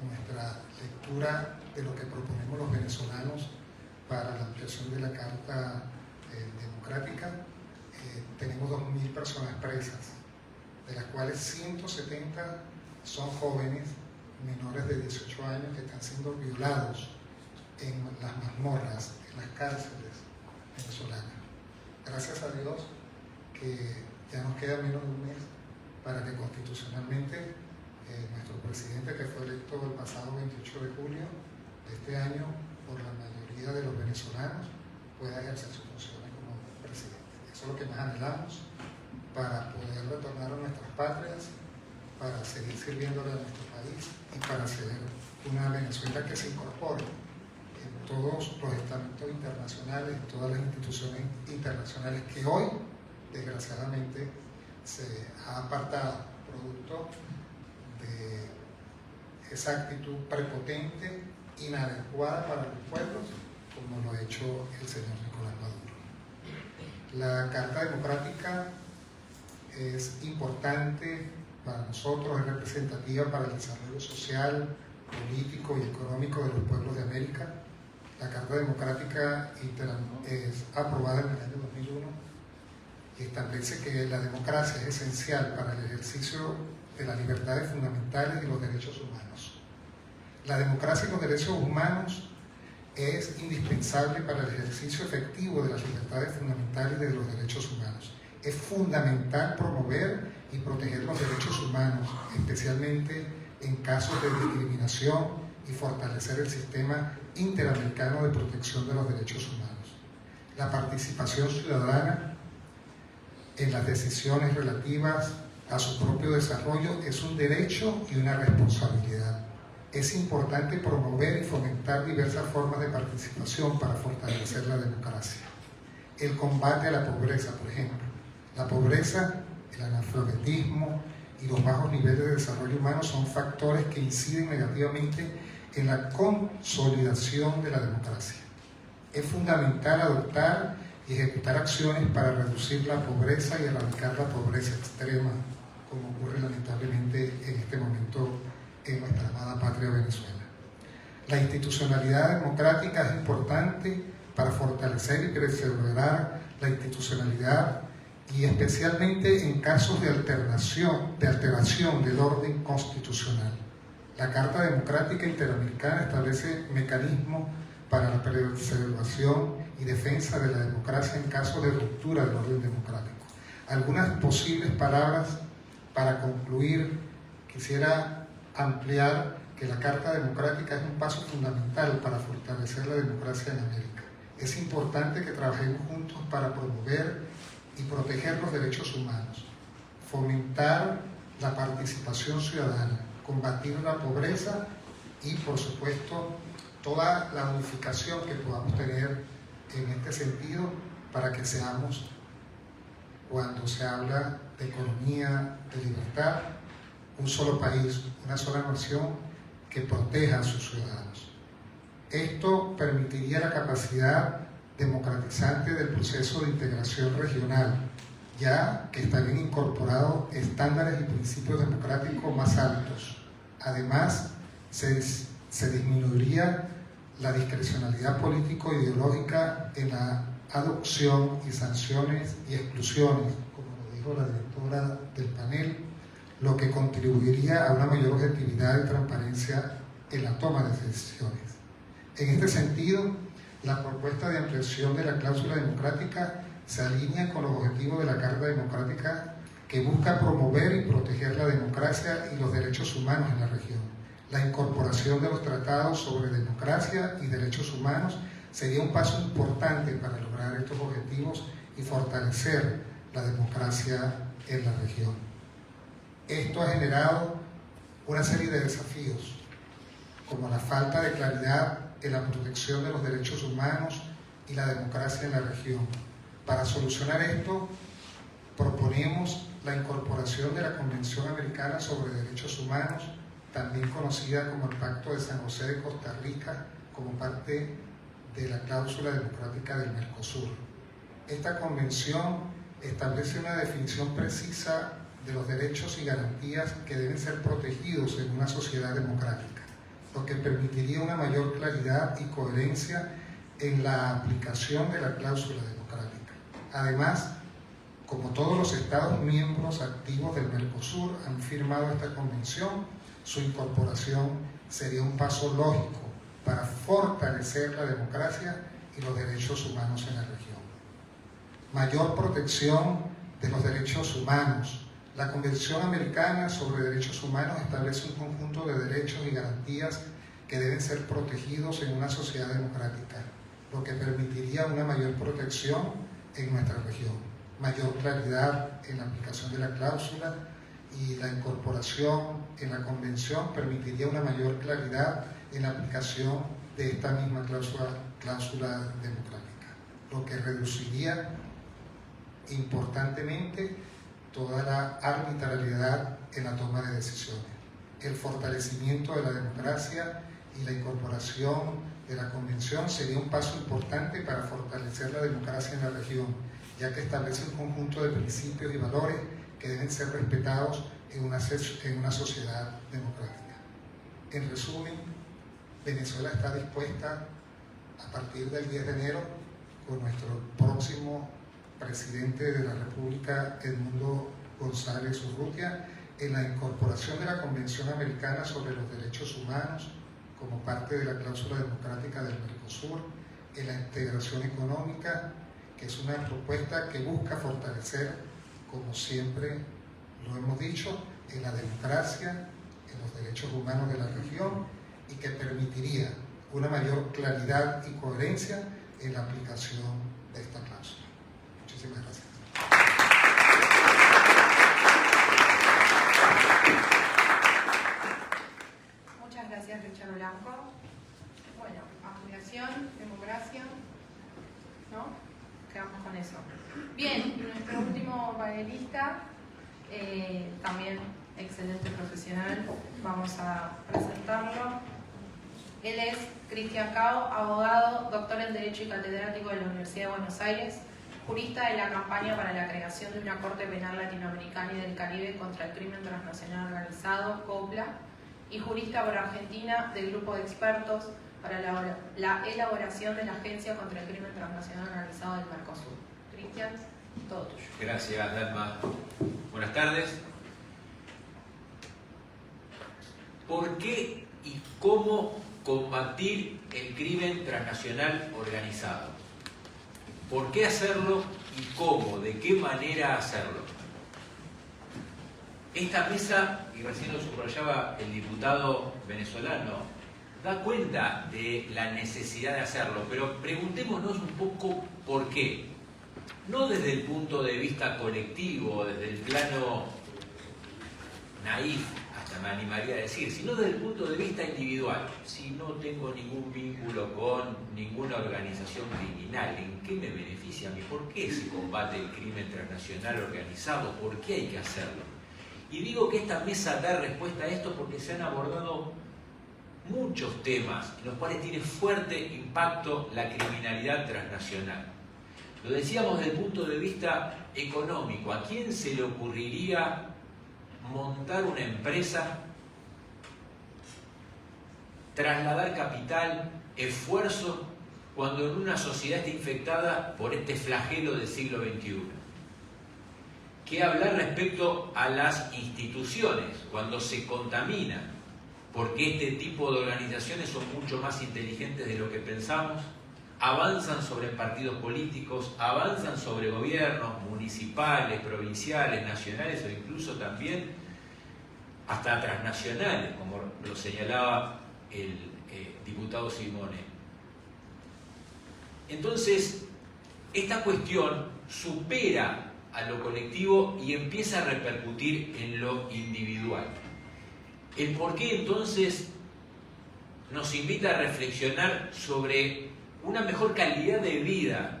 Speaker 5: nuestra lectura de lo que proponemos los venezolanos para la ampliación de la Carta Democrática, tenemos 2.000 personas presas, de las cuales 170 son jóvenes menores de 18 años que están siendo violados en las mazmorras, en las cárceles venezolanas. Gracias a Dios que que ya nos queda menos de un mes para que constitucionalmente nuestro presidente, que fue electo el pasado 28 de julio de este año por la mayoría de los venezolanos, pueda ejercer sus funciones como presidente. Eso es lo que más anhelamos para poder retornar a nuestras patrias, para seguir sirviéndole a nuestro país y para ser una Venezuela que se incorpore en todos los estamentos internacionales, en todas las instituciones internacionales que hoy, desgraciadamente, se ha apartado producto de esa actitud prepotente, inadecuada para los pueblos, como lo ha hecho el señor Nicolás Maduro. La Carta Democrática es importante para nosotros, es representativa para el desarrollo social, político y económico de los pueblos de América. La Carta Democrática es aprobada en el año 2001 y establece que la democracia es esencial para el ejercicio de las libertades fundamentales y los derechos humanos. La democracia y los derechos humanos es indispensable para el ejercicio efectivo de las libertades fundamentales y de los derechos humanos. Es fundamental promover y proteger los derechos humanos, especialmente en casos de discriminación, y fortalecer el sistema interamericano de protección de los derechos humanos. La participación ciudadana en las decisiones relativas a su propio desarrollo es un derecho y una responsabilidad. Es importante promover y fomentar diversas formas de participación para fortalecer la democracia. El combate a la pobreza, por ejemplo. La pobreza, el analfabetismo y los bajos niveles de desarrollo humano son factores que inciden negativamente en la consolidación de la democracia. Es fundamental adoptar y ejecutar acciones para reducir la pobreza y erradicar la pobreza extrema, como ocurre lamentablemente en este momento en nuestra amada patria Venezuela. La institucionalidad democrática es importante para fortalecer y preservar la institucionalidad, y especialmente en casos de alteración del orden constitucional. La Carta Democrática Interamericana establece mecanismos para la preservación y defensa de la democracia en caso de ruptura del orden democrático. Algunas posibles palabras para concluir. Quisiera ampliar que la Carta Democrática es un paso fundamental para fortalecer la democracia en América. Es importante que trabajemos juntos para promover y proteger los derechos humanos, fomentar la participación ciudadana, combatir la pobreza y, por supuesto, toda la unificación que podamos tener en este sentido para que seamos, cuando se habla de economía, de libertad, un solo país, una sola nación que proteja a sus ciudadanos. Esto permitiría la capacidad democratizante del proceso de integración regional, ya que estarían incorporados estándares y principios democráticos más altos. Además, se disminuiría la discrecionalidad político-ideológica en la adopción y sanciones y exclusiones, como lo dijo la directora del panel, lo que contribuiría a una mayor objetividad y transparencia en la toma de decisiones. En este sentido, la propuesta de ampliación de la cláusula democrática se alinea con los objetivos de la Carta Democrática, que busca promover y proteger la democracia y los derechos humanos en la región. La incorporación de los tratados sobre democracia y derechos humanos sería un paso importante para lograr estos objetivos y fortalecer la democracia en la región. Esto ha generado una serie de desafíos, como la falta de claridad en la protección de los derechos humanos y la democracia en la región. Para solucionar esto, proponemos la incorporación de la Convención Americana sobre Derechos Humanos, también conocida como el Pacto de San José de Costa Rica, como parte de la cláusula democrática del Mercosur. Esta convención establece una definición precisa de los derechos y garantías que deben ser protegidos en una sociedad democrática, lo que permitiría una mayor claridad y coherencia en la aplicación de la cláusula democrática. Además, como todos los Estados miembros activos del Mercosur han firmado esta convención, su incorporación sería un paso lógico para fortalecer la democracia y los derechos humanos en la región. Mayor protección de los derechos humanos. La Convención Americana sobre Derechos Humanos establece un conjunto de derechos y garantías que deben ser protegidos en una sociedad democrática, lo que permitiría una mayor protección en nuestra región, mayor claridad en la aplicación de la cláusula, y la incorporación en la Convención permitiría una mayor claridad en la aplicación de esta misma cláusula democrática, lo que reduciría importantemente toda la arbitrariedad en la toma de decisiones. El fortalecimiento de la democracia y la incorporación de la Convención sería un paso importante para fortalecer la democracia en la región, ya que establece un conjunto de principios y valores que deben ser respetados en una sociedad democrática. En resumen, Venezuela está dispuesta a partir del 10 de enero con nuestro próximo presidente de la República, Edmundo González Urrutia, en la incorporación de la Convención Americana sobre los Derechos Humanos como parte de la cláusula democrática del Mercosur, en la integración económica, que es una propuesta que busca fortalecer, como siempre lo hemos dicho, en la democracia, en los derechos humanos de la región, y que permitiría una mayor claridad y coherencia en la aplicación de esta cláusula. Muchísimas gracias.
Speaker 2: Muchas gracias, Richard Blanco. Bueno, ampliación, democracia, ¿no? Quedamos con eso. Bien, y nuestro último panelista, también excelente profesional, vamos a presentarlo. Él es Cristian Cao, abogado, doctor en Derecho y catedrático de la Universidad de Buenos Aires, jurista de la campaña para la creación de una Corte Penal Latinoamericana y del Caribe contra el Crimen Transnacional Organizado, COPLA, y jurista por Argentina del Grupo de Expertos para la elaboración de la Agencia contra el Crimen Transnacional Organizado del Mercosur. Cristian, todo tuyo.
Speaker 6: Gracias, Dalma. Buenas tardes. ¿Por qué y cómo combatir el crimen transnacional organizado? ¿Por qué hacerlo y cómo? ¿De qué manera hacerlo? Esta mesa, y recién lo subrayaba el diputado venezolano, da cuenta de la necesidad de hacerlo, pero preguntémonos un poco por qué. No desde el punto de vista colectivo, desde el plano naif, hasta me animaría a decir, sino desde el punto de vista individual. Si no tengo ningún vínculo con ninguna organización criminal, ¿en qué me beneficia a mí? ¿Por qué se combate el crimen transnacional organizado? ¿Por qué hay que hacerlo? Y digo que esta mesa da respuesta a esto porque se han abordado muchos temas en los cuales tiene fuerte impacto la criminalidad transnacional. Lo decíamos desde el punto de vista económico. ¿A quién se le ocurriría montar una empresa, trasladar capital, esfuerzo, cuando en una sociedad está infectada por este flagelo del siglo XXI? ¿Qué hablar respecto a las instituciones cuando se contaminan? Porque este tipo de organizaciones son mucho más inteligentes de lo que pensamos, avanzan sobre partidos políticos, avanzan sobre gobiernos municipales, provinciales, nacionales o incluso también hasta transnacionales, como lo señalaba el diputado Simone. Entonces, esta cuestión supera a lo colectivo y empieza a repercutir en lo individual. El por qué entonces nos invita a reflexionar sobre una mejor calidad de vida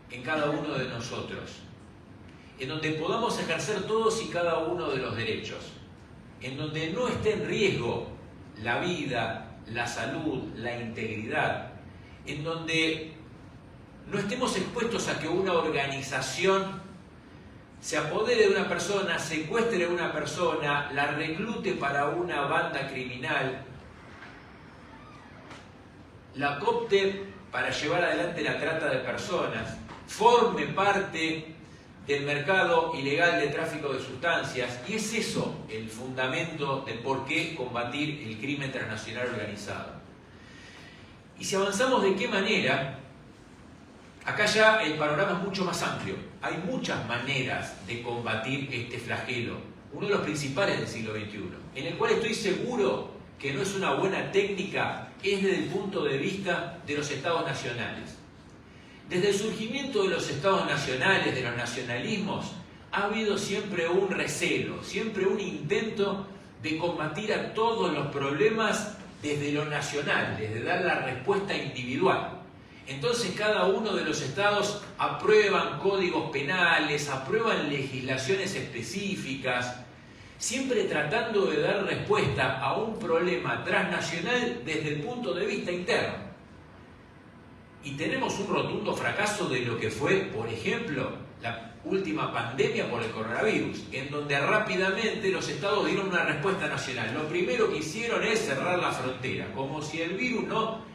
Speaker 6: en cada uno de nosotros, en donde podamos ejercer todos y cada uno de los derechos, en donde no esté en riesgo la vida, la salud, la integridad, en donde no estemos expuestos a que una organización se apodere de una persona, secuestre a una persona, la reclute para una banda criminal, la coopte para llevar adelante la trata de personas, forme parte del mercado ilegal de tráfico de sustancias. Y es eso el fundamento de por qué combatir el crimen transnacional organizado. Y si avanzamos, ¿de qué manera? Acá ya el panorama es mucho más amplio. Hay muchas maneras de combatir este flagelo, uno de los principales del siglo XXI, en el cual estoy seguro que no es una buena técnica, es desde el punto de vista de los estados nacionales. Desde el surgimiento de los estados nacionales, de los nacionalismos, ha habido siempre un recelo, siempre un intento de combatir a todos los problemas desde lo nacional, desde dar la respuesta individual. Entonces cada uno de los estados aprueban códigos penales, aprueban legislaciones específicas, siempre tratando de dar respuesta a un problema transnacional desde el punto de vista interno. Y tenemos un rotundo fracaso de lo que fue, por ejemplo, la última pandemia por el coronavirus, en donde rápidamente los estados dieron una respuesta nacional. Lo primero que hicieron es cerrar la frontera, como si el virus no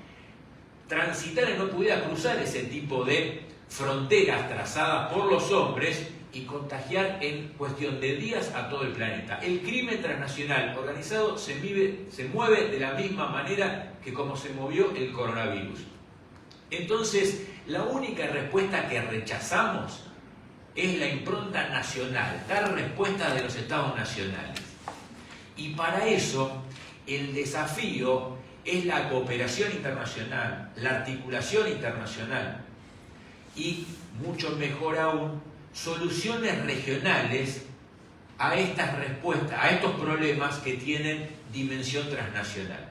Speaker 6: transitara y no pudiera cruzar ese tipo de fronteras trazadas por los hombres y contagiar en cuestión de días a todo el planeta. El crimen transnacional organizado se mueve de la misma manera que como se movió el coronavirus. Entonces, la única respuesta que rechazamos es la impronta nacional, dar respuesta de los estados nacionales. Y para eso, el desafío es la cooperación internacional, la articulación internacional y, mucho mejor aún, soluciones regionales a estas respuestas, a estos problemas que tienen dimensión transnacional.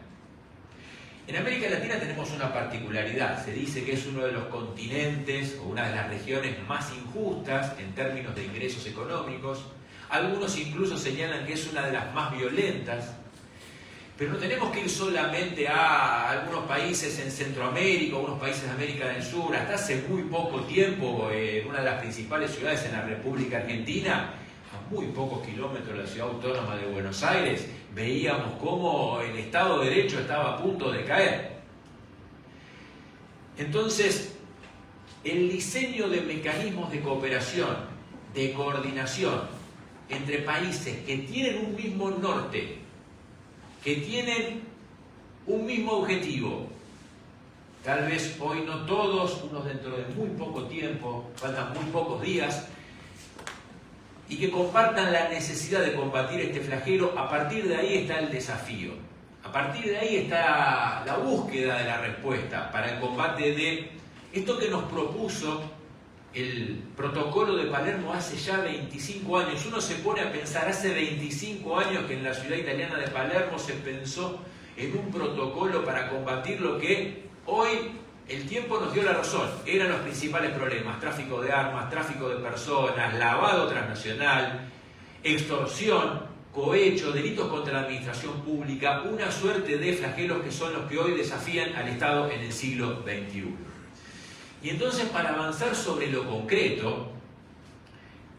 Speaker 6: En América Latina tenemos una particularidad, se dice que es uno de los continentes o una de las regiones más injustas en términos de ingresos económicos, algunos incluso señalan que es una de las más violentas, pero no tenemos que ir solamente a algunos países en Centroamérica, algunos países de América del Sur. Hasta hace muy poco tiempo, en una de las principales ciudades en la República Argentina, a muy pocos kilómetros de la ciudad autónoma de Buenos Aires, veíamos cómo el Estado de Derecho estaba a punto de caer. Entonces, el diseño de mecanismos de cooperación, de coordinación entre países que tienen un mismo norte, que tienen un mismo objetivo, tal vez hoy no todos, unos dentro de muy poco tiempo, faltan muy pocos días, y que compartan la necesidad de combatir este flagelo. A partir de ahí está el desafío, a partir de ahí está la búsqueda de la respuesta para el combate de esto que nos propuso el protocolo de Palermo hace ya 25 años. Uno se pone a pensar, hace 25 años que en la ciudad italiana de Palermo se pensó en un protocolo para combatir lo que hoy el tiempo nos dio la razón. Eran los principales problemas: tráfico de armas, tráfico de personas, lavado transnacional, extorsión, cohecho, delitos contra la administración pública, una suerte de flagelos que son los que hoy desafían al Estado en el siglo XXI. Y entonces, para avanzar sobre lo concreto,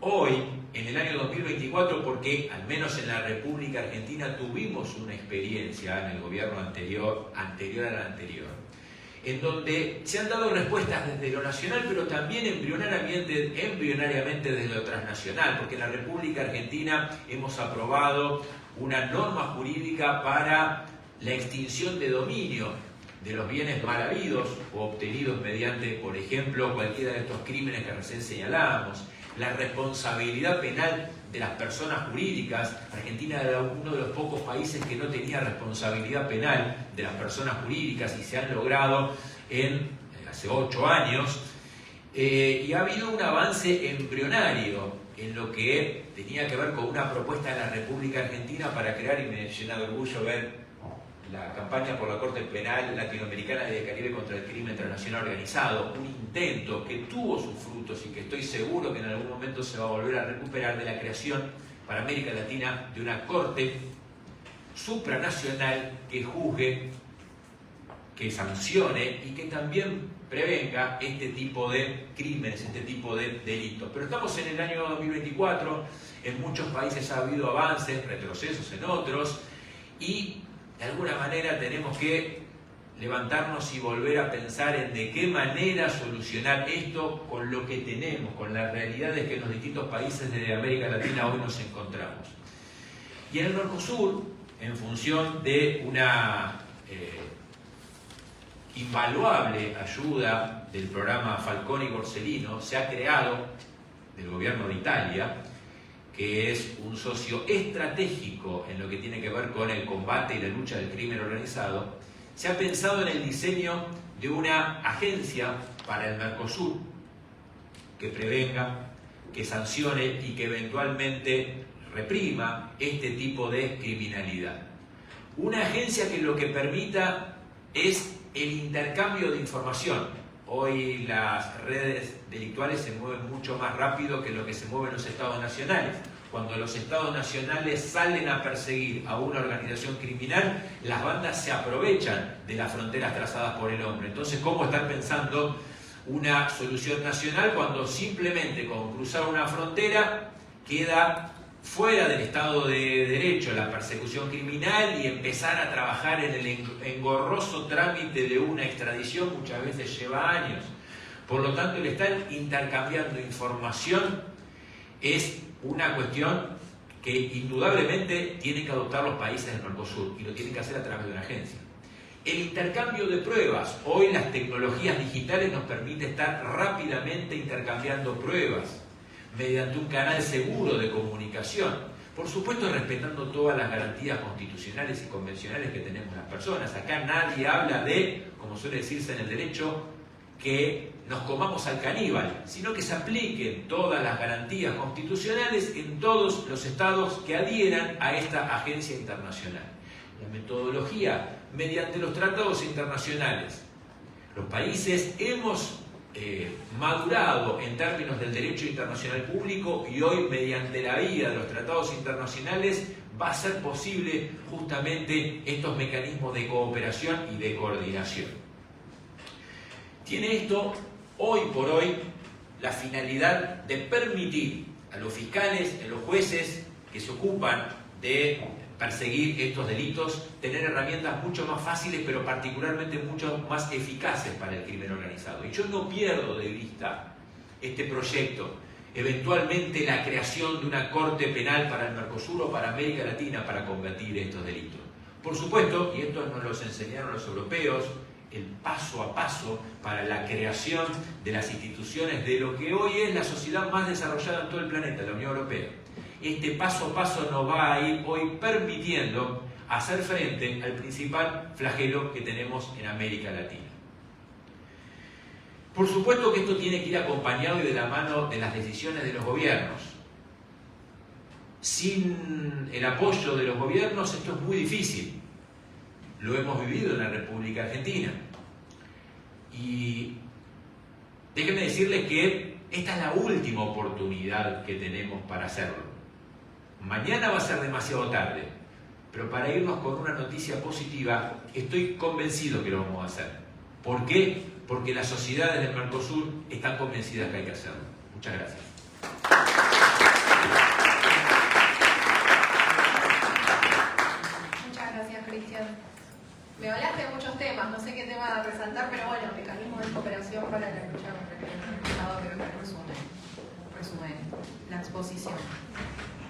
Speaker 6: hoy, en el año 2024, porque al menos en la República Argentina tuvimos una experiencia en el gobierno anterior al anterior, en donde se han dado respuestas desde lo nacional, pero también embrionariamente desde lo transnacional, porque en la República Argentina hemos aprobado una norma jurídica para la extinción de dominio de los bienes mal habidos o obtenidos mediante, por ejemplo, cualquiera de estos crímenes que recién señalábamos, la responsabilidad penal de las personas jurídicas. Argentina era uno de los pocos países que no tenía responsabilidad penal de las personas jurídicas y se han logrado hace 8 años. Y ha habido un avance embrionario en lo que tenía que ver con una propuesta de la República Argentina para crear, y me llena de orgullo ver la campaña por la Corte Penal Latinoamericana y del Caribe contra el Crimen Transnacional Organizado, un intento que tuvo sus frutos y que estoy seguro que en algún momento se va a volver a recuperar, de la creación para América Latina de una Corte supranacional que juzgue, que sancione y que también prevenga este tipo de crímenes, este tipo de delitos. Pero estamos en el año 2024, en muchos países ha habido avances, retrocesos en otros, y de alguna manera tenemos que levantarnos y volver a pensar en de qué manera solucionar esto con lo que tenemos, con las realidades que en los distintos países de América Latina hoy nos encontramos. Y en el Mercosur, en función de una invaluable ayuda del programa Falcone y Borsellino, se ha creado del gobierno de Italia, que es un socio estratégico en lo que tiene que ver con el combate y la lucha del crimen organizado. Se ha pensado en el diseño de una agencia para el Mercosur que prevenga, que sancione y que eventualmente reprima este tipo de criminalidad. Una agencia que lo que permita es el intercambio de información. Hoy las redes delictuales se mueven mucho más rápido que lo que se mueven los estados nacionales. Cuando los estados nacionales salen a perseguir a una organización criminal, las bandas se aprovechan de las fronteras trazadas por el hombre. Entonces, ¿cómo estar pensando una solución nacional cuando simplemente con cruzar una frontera queda fuera del Estado de Derecho la persecución criminal y empezar a trabajar en el engorroso trámite de una extradición? Muchas veces lleva años. Por lo tanto, el estar intercambiando información es una cuestión que indudablemente tienen que adoptar los países del Mercosur y lo tienen que hacer a través de una agencia. El intercambio de pruebas. Hoy las tecnologías digitales nos permiten estar rápidamente intercambiando pruebas mediante un canal seguro de comunicación, por supuesto respetando todas las garantías constitucionales y convencionales que tenemos las personas. Acá nadie habla de, como suele decirse en el derecho, que nos comamos al caníbal, sino que se apliquen todas las garantías constitucionales en todos los estados que adhieran a esta agencia internacional. La metodología, mediante los tratados internacionales. Los países hemos madurado en términos del derecho internacional público y hoy, mediante la vía de los tratados internacionales, va a ser posible justamente estos mecanismos de cooperación y de coordinación. Tiene esto, hoy por hoy, la finalidad de permitir a los fiscales, a los jueces que se ocupan de perseguir estos delitos, tener herramientas mucho más fáciles, pero particularmente mucho más eficaces para el crimen organizado. Y yo no pierdo de vista este proyecto, eventualmente la creación de una corte penal para el Mercosur o para América Latina para combatir estos delitos. Por supuesto, y esto nos lo enseñaron los europeos, el paso a paso para la creación de las instituciones de lo que hoy es la sociedad más desarrollada en todo el planeta, la Unión Europea. Este paso a paso nos va a ir hoy permitiendo hacer frente al principal flagelo que tenemos en América Latina. Por supuesto que esto tiene que ir acompañado y de la mano de las decisiones de los gobiernos. Sin el apoyo de los gobiernos esto es muy difícil. Lo hemos vivido en la República Argentina. Y déjenme decirles que esta es la última oportunidad que tenemos para hacerlo. Mañana va a ser demasiado tarde, pero para irnos con una noticia positiva, estoy convencido que lo vamos a hacer. ¿Por qué? Porque las sociedades del Mercosur están convencidas que hay que hacerlo. Muchas gracias.
Speaker 2: Muchas gracias, Cristian. Me hablaste de muchos temas, no sé qué tema resaltar, pero bueno, mecanismos de cooperación para la lucha contra el crimen organizado, creo que resume la exposición.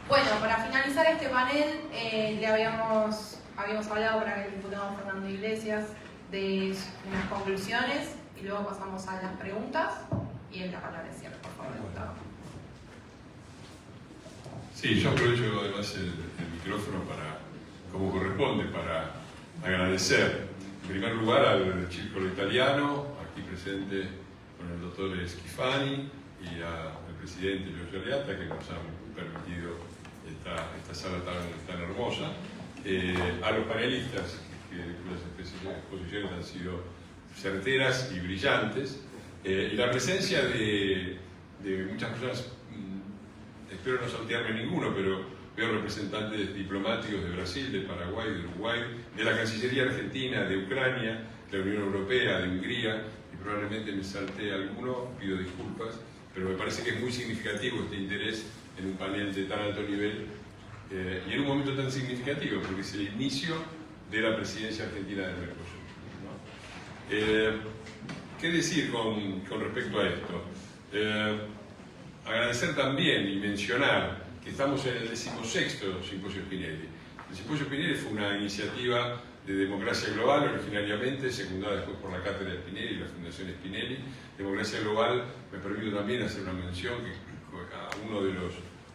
Speaker 2: Bueno, para finalizar este panel, le habíamos hablado para el diputado Fernando Iglesias de unas conclusiones y luego pasamos a las preguntas y en la palabra de cierre, por favor, diputado.
Speaker 7: Sí, yo aprovecho además el micrófono como corresponde, para agradecer en primer lugar al círculo italiano, aquí presente con el doctor Schifani y al presidente Giorgio Ariata, que nos han permitido esta sala tan hermosa, a los panelistas, cuyas exposiciones han sido certeras y brillantes, y la presencia de muchas personas, espero no saltearme ninguno, pero veo representantes diplomáticos de Brasil, de Paraguay, de Uruguay, de la Cancillería Argentina, de Ucrania, de la Unión Europea, de Hungría, y probablemente me salté alguno, pido disculpas, pero me parece que es muy significativo este interés en un panel de tan alto nivel y en un momento tan significativo, porque es el inicio de la presidencia argentina del Mercosur, ¿no? ¿Qué decir con respecto a esto? Agradecer también y mencionar que estamos en el 16º Simposio Spinelli. El Simposio Spinelli fue una iniciativa de Democracia Global, originariamente, secundada después por la Cátedra Spinelli y la Fundación Spinelli. Democracia Global, me permito también hacer una mención que a uno de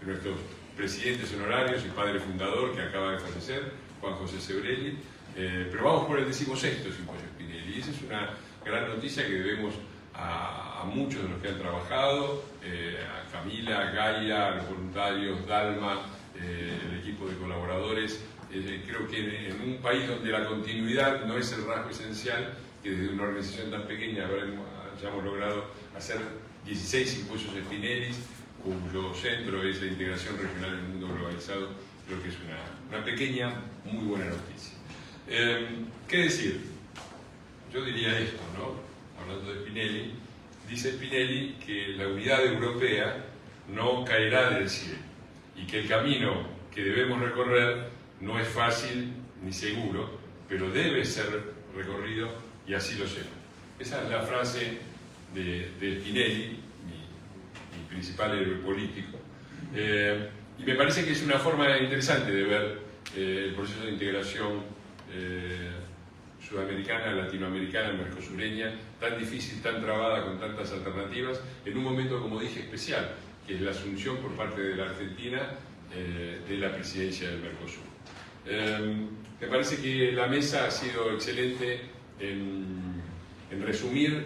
Speaker 7: nuestros presidentes honorarios y padre fundador que acaba de fallecer, Juan José Sebrelli, pero vamos por el 16º Simposio Spinelli, y esa es una gran noticia que debemos a muchos de los que han trabajado, a Camila, a Gaia, a los voluntarios, Dalma, el equipo de colaboradores. Creo que en un país donde la continuidad no es el rasgo esencial, que desde una organización tan pequeña hayamos logrado hacer 16 simposios Spinelli, cuyo centro es la integración regional en el mundo globalizado, creo que es una pequeña, muy buena noticia. ¿Qué decir? Yo diría esto, ¿no? Hablando de Spinelli, dice Spinelli que la unidad europea no caerá del cielo y que el camino que debemos recorrer no es fácil ni seguro, pero debe ser recorrido y así lo será. Esa es la frase de Spinelli, mi principal héroe político. Y me parece que es una forma interesante de ver el proceso de integración sudamericana, latinoamericana, mercosureña, tan difícil, tan trabada, con tantas alternativas, en un momento, como dije, especial, que es la asunción por parte de la Argentina de la presidencia del Mercosur. Me parece que la mesa ha sido excelente en resumir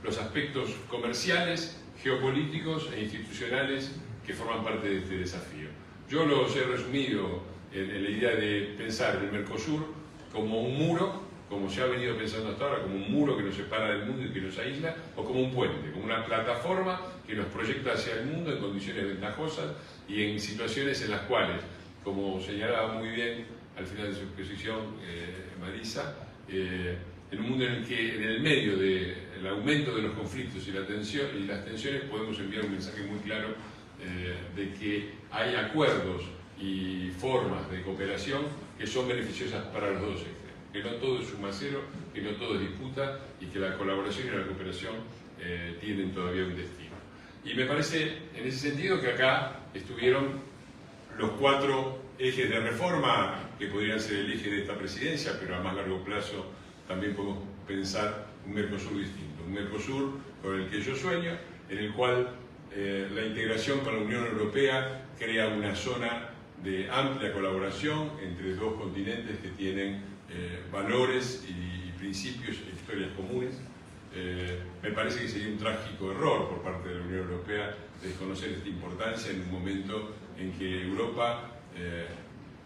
Speaker 7: los aspectos comerciales, geopolíticos e institucionales que forman parte de este desafío. Yo los he resumido en la idea de pensar el Mercosur como un muro, como se ha venido pensando hasta ahora, como un muro que nos separa del mundo y que nos aísla, o como un puente, como una plataforma que nos proyecta hacia el mundo en condiciones ventajosas y en situaciones en las cuales, como señalaba muy bien al final de su exposición Marisa, en un mundo en el que en el medio del aumento de los conflictos y las tensiones podemos enviar un mensaje muy claro de que hay acuerdos y formas de cooperación que son beneficiosas para los dos extremos, que no todo es suma cero, que no todo es disputa y que la colaboración y la cooperación tienen todavía un destino. Y me parece en ese sentido que acá estuvieron los 4 ejes de reforma que podrían ser el eje de esta presidencia, pero a más largo plazo también podemos pensar un Mercosur distinto, un Mercosur con el que yo sueño, en el cual la integración con la Unión Europea crea una zona de amplia colaboración entre 2 continentes que tienen valores y principios e historias comunes. Me parece que sería un trágico error por parte de la Unión Europea desconocer esta importancia en un momento en que Europa,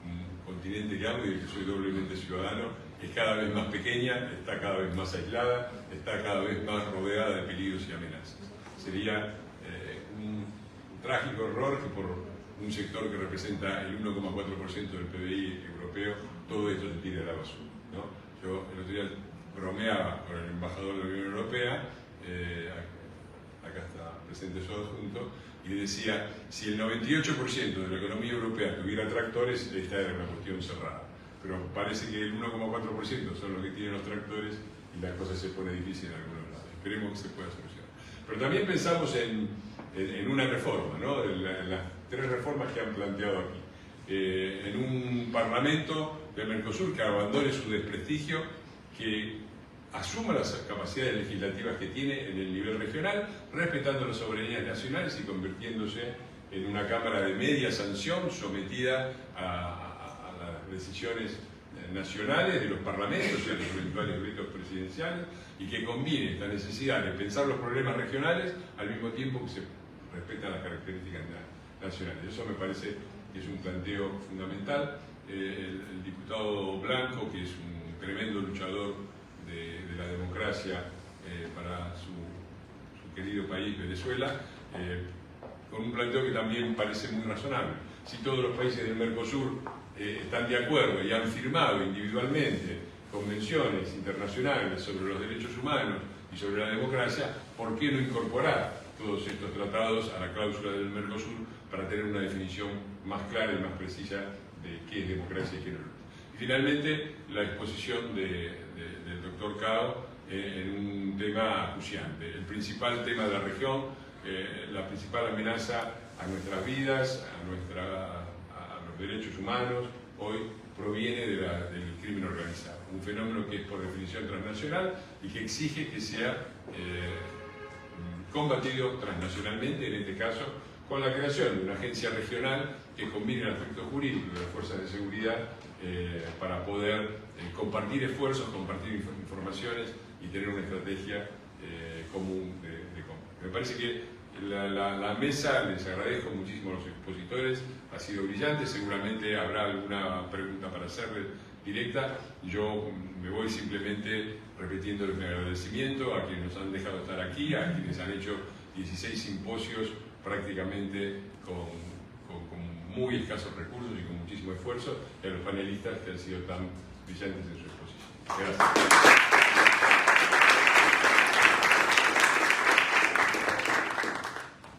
Speaker 7: un continente que amo y del que soy doblemente ciudadano, es cada vez más pequeña, está cada vez más aislada, está cada vez más rodeada de peligros y amenazas. Sería un trágico error que por un sector que representa el 1,4% del PBI europeo, todo esto se tire a la basura, ¿no? Yo el otro día bromeaba con el embajador de la Unión Europea, acá está presente su adjunto, y le decía, si el 98% de la economía europea tuviera tractores, esta era una cuestión cerrada. Pero parece que el 1,4% son los que tienen los tractores y la cosa se pone difícil en algunos lados. Esperemos que se pueda solucionar. Pero también pensamos en una reforma, ¿no? En las 3 reformas que han planteado aquí. En un parlamento del Mercosur que abandone su desprestigio, que asuma las capacidades legislativas que tiene en el nivel regional, respetando las soberanías nacionales y convirtiéndose en una Cámara de media sanción sometida a las decisiones nacionales de los parlamentos y a los eventuales vetos presidenciales, y que combine esta necesidad de pensar los problemas regionales al mismo tiempo que se respetan las características nacionales. Eso me parece que es un planteo fundamental. El diputado Blanco, que es un tremendo luchador de la democracia para su querido país Venezuela, con un planteo que también parece muy razonable. Si todos los países del Mercosur están de acuerdo y han firmado individualmente convenciones internacionales sobre los derechos humanos y sobre la democracia, ¿por qué no incorporar todos estos tratados a la cláusula del Mercosur para tener una definición más clara y más precisa de qué es democracia y qué no es? Y finalmente, la exposición del doctor Cao en un tema acuciante, el principal tema de la región, la principal amenaza a nuestras vidas, a los derechos humanos, hoy proviene del crimen organizado. Un fenómeno que es por definición transnacional y que exige que sea combatido transnacionalmente, en este caso con la creación de una agencia regional que combine el aspecto jurídico de las fuerzas de seguridad para poder compartir esfuerzos, compartir informaciones y tener una estrategia común de combate. Me parece que la mesa, les agradezco muchísimo a los expositores, ha sido brillante, seguramente habrá alguna pregunta para hacerles directa. Yo me voy simplemente repitiéndoles mi agradecimiento a quienes nos han dejado estar aquí, a quienes han hecho 16 simposios prácticamente con muy escasos recursos y con muchísimo esfuerzo, y a los panelistas que han sido tan brillantes en su exposición. Gracias.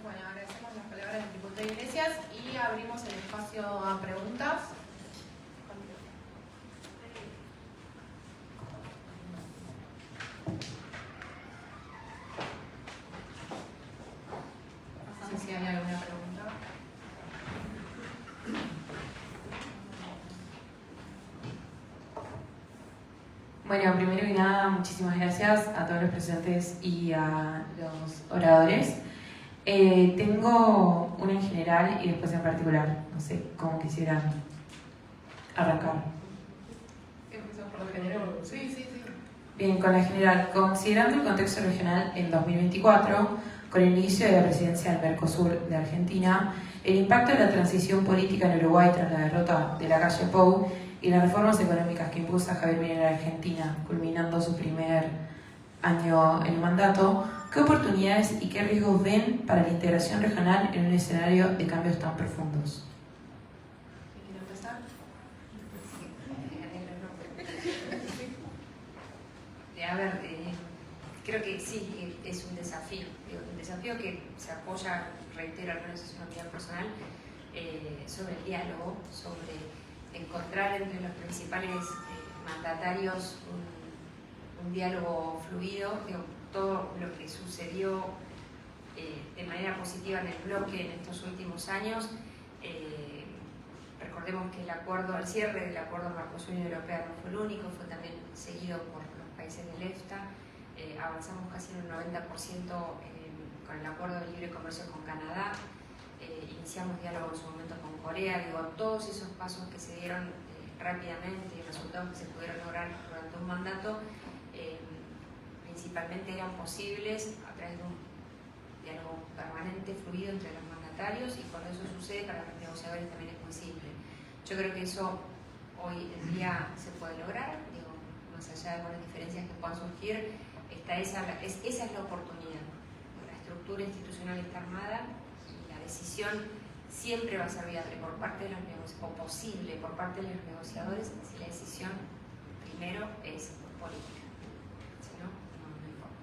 Speaker 2: Bueno, agradecemos las palabras del diputado Iglesias y abrimos el espacio a preguntas. No sé si hay alguna pregunta.
Speaker 8: Bueno, primero que nada, muchísimas gracias a todos los presentes y a los oradores. Tengo una en general y después en particular. No sé cómo quisieran arrancar.
Speaker 2: Empezamos por lo general. Sí.
Speaker 8: Bien, con la general. Considerando el contexto regional en 2024, con el inicio de la presidencia del Mercosur de Argentina, el impacto de la transición política en Uruguay tras la derrota de la calle Pou y las reformas económicas que impulsa Javier Milei en Argentina, culminando su primer año en mandato, ¿qué oportunidades y qué riesgos ven para la integración regional en un escenario de cambios tan profundos?
Speaker 2: ¿Quiere empezar?
Speaker 3: A ver, creo que sí, es un desafío que se apoya, reitero, al menos es una opinión personal, sobre el diálogo, sobre encontrar entre los principales mandatarios un diálogo fluido. Todo lo que sucedió de manera positiva en el bloque en estos últimos años, recordemos que el cierre del acuerdo Mercosur-Unión Europea no fue el único, fue también seguido por los países del EFTA. Avanzamos casi en un 90% con el acuerdo de libre comercio con Canadá. Iniciamos diálogo en su momento con Corea. Todos esos pasos que se dieron rápidamente y resultados que se pudieron lograr durante un mandato principalmente eran posibles a través de un diálogo permanente, fluido entre los mandatarios, y cuando eso sucede para los negociadores también es muy simple. Yo creo que eso hoy en día se puede lograr, más allá de algunas diferencias que puedan surgir, esa es la oportunidad. La estructura institucional está armada y la decisión siempre va a ser viable por parte de los negociadores, o posible por parte de los negociadores, si la decisión primero es política. Si no, no importa.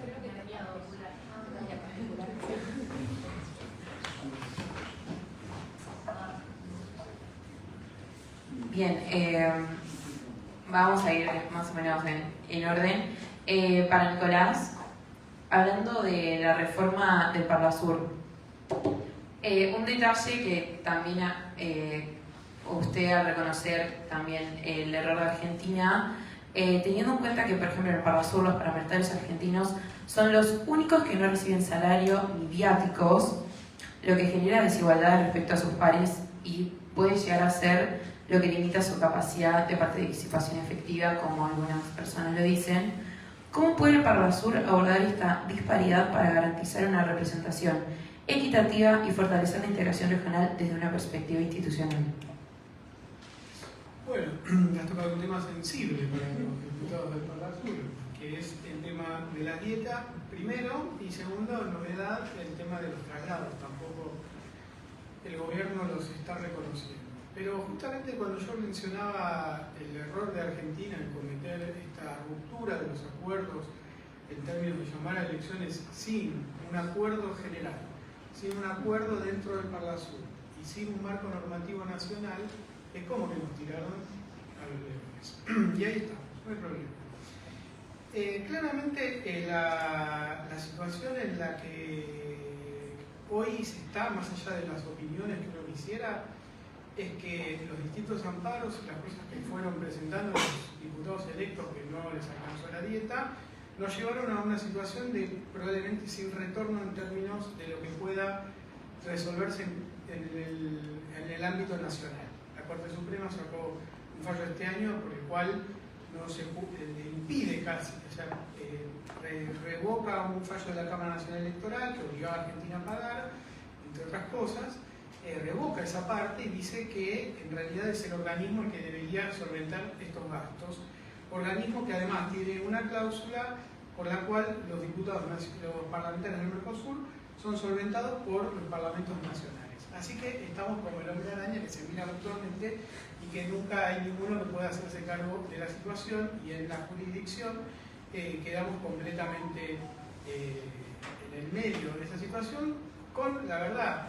Speaker 2: Creo que tenía dos.
Speaker 8: Bien, vamos a ir más o menos en orden. Para Nicolás, hablando de la reforma del Parlasur, un detalle que también usted al reconocer también el error de Argentina, teniendo en cuenta que, por ejemplo, en el Parlasur los parlamentarios argentinos son los únicos que no reciben salario ni viáticos, lo que genera desigualdad respecto a sus pares y puede llegar a ser lo que limita su capacidad de participación efectiva, como algunas personas lo dicen. ¿Cómo puede el Parlasur abordar esta disparidad para garantizar una representación equitativa y fortalecer la integración regional desde una perspectiva institucional?
Speaker 4: Bueno, has tocado un tema sensible para los diputados del Parlasur, que es el tema de la dieta, primero, y segundo, novedad, el tema de los traslados. Tampoco el gobierno los está reconociendo. Pero justamente cuando yo mencionaba el error de Argentina en cometer esta ruptura de los acuerdos en términos de llamar a elecciones sin un acuerdo general, sin un acuerdo dentro del Parlasur y sin un marco normativo nacional, es como que nos tiraron a los leones. Y ahí estamos, no hay problema. Claramente la situación en la que hoy se está, más allá de las opiniones que uno quisiera, es que los distintos amparos y las cosas que fueron presentando los diputados electos que no les alcanzó la dieta, nos llevaron a una situación de probablemente sin retorno en términos de lo que pueda resolverse en el ámbito nacional. La Corte Suprema sacó un fallo este año por el cual no se le impide casi, o sea, revoca un fallo de la Cámara Nacional Electoral que obligaba a Argentina a pagar, entre otras cosas, revoca esa parte y dice que en realidad es el organismo el que debería solventar estos gastos. Organismo que además tiene una cláusula por la cual los diputados, los parlamentarios del Mercosur son solventados por los parlamentos nacionales. Así que estamos como el hombre araña que se mira mutuamente y que nunca hay ninguno que pueda hacerse cargo de la situación, y en la jurisdicción quedamos completamente en el medio de esa situación con, la verdad,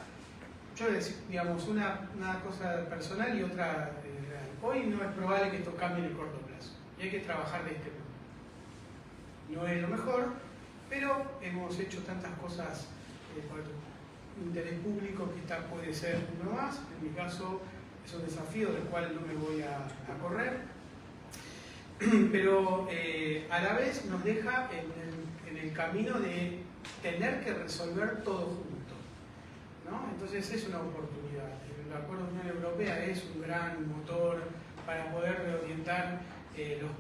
Speaker 4: yo digamos, una cosa personal y otra real. Hoy no es probable que esto cambie en el corto plazo y hay que trabajar de este modo. No es lo mejor, pero hemos hecho tantas cosas por interés público que esta puede ser uno más. En mi caso es un desafío del cual no me voy a correr, pero a la vez nos deja en el camino de tener que resolver todo junto, ¿no? Entonces es una oportunidad. El Acuerdo de Unión Europea es un gran motor para poder reorientar los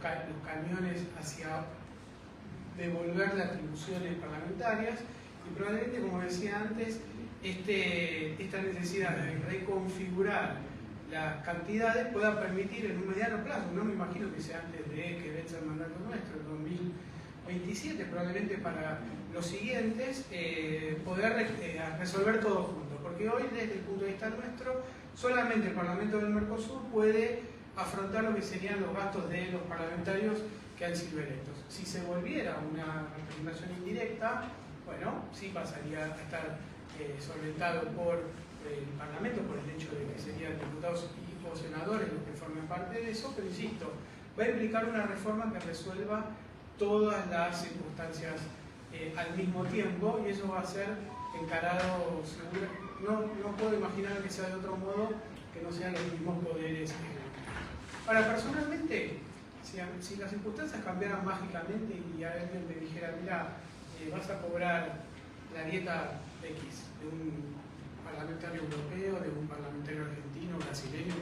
Speaker 4: cañones hacia devolver las atribuciones parlamentarias, y probablemente, como decía antes, esta necesidad de reconfigurar las cantidades pueda permitir en un mediano plazo, no me imagino que sea antes de que venza el mandato nuestro, en 2027, probablemente para los siguientes, poder resolver todo junto, porque hoy desde el punto de vista nuestro, solamente el Parlamento del Mercosur puede afrontar lo que serían los gastos de los parlamentarios que han sido electos. Si se volviera una representación indirecta, bueno, sí pasaría a estar solventado por el Parlamento, por el hecho de que serían diputados o senadores los que formen parte de eso, pero insisto, va a implicar una reforma que resuelva todas las circunstancias al mismo tiempo, y eso va a ser encarado seguro. No puedo imaginar que sea de otro modo que no sean los mismos poderes. Ahora, personalmente, si las circunstancias cambiaran mágicamente y alguien me dijera, mira, vas a cobrar la dieta X de un parlamentario europeo, de un parlamentario argentino, brasileño,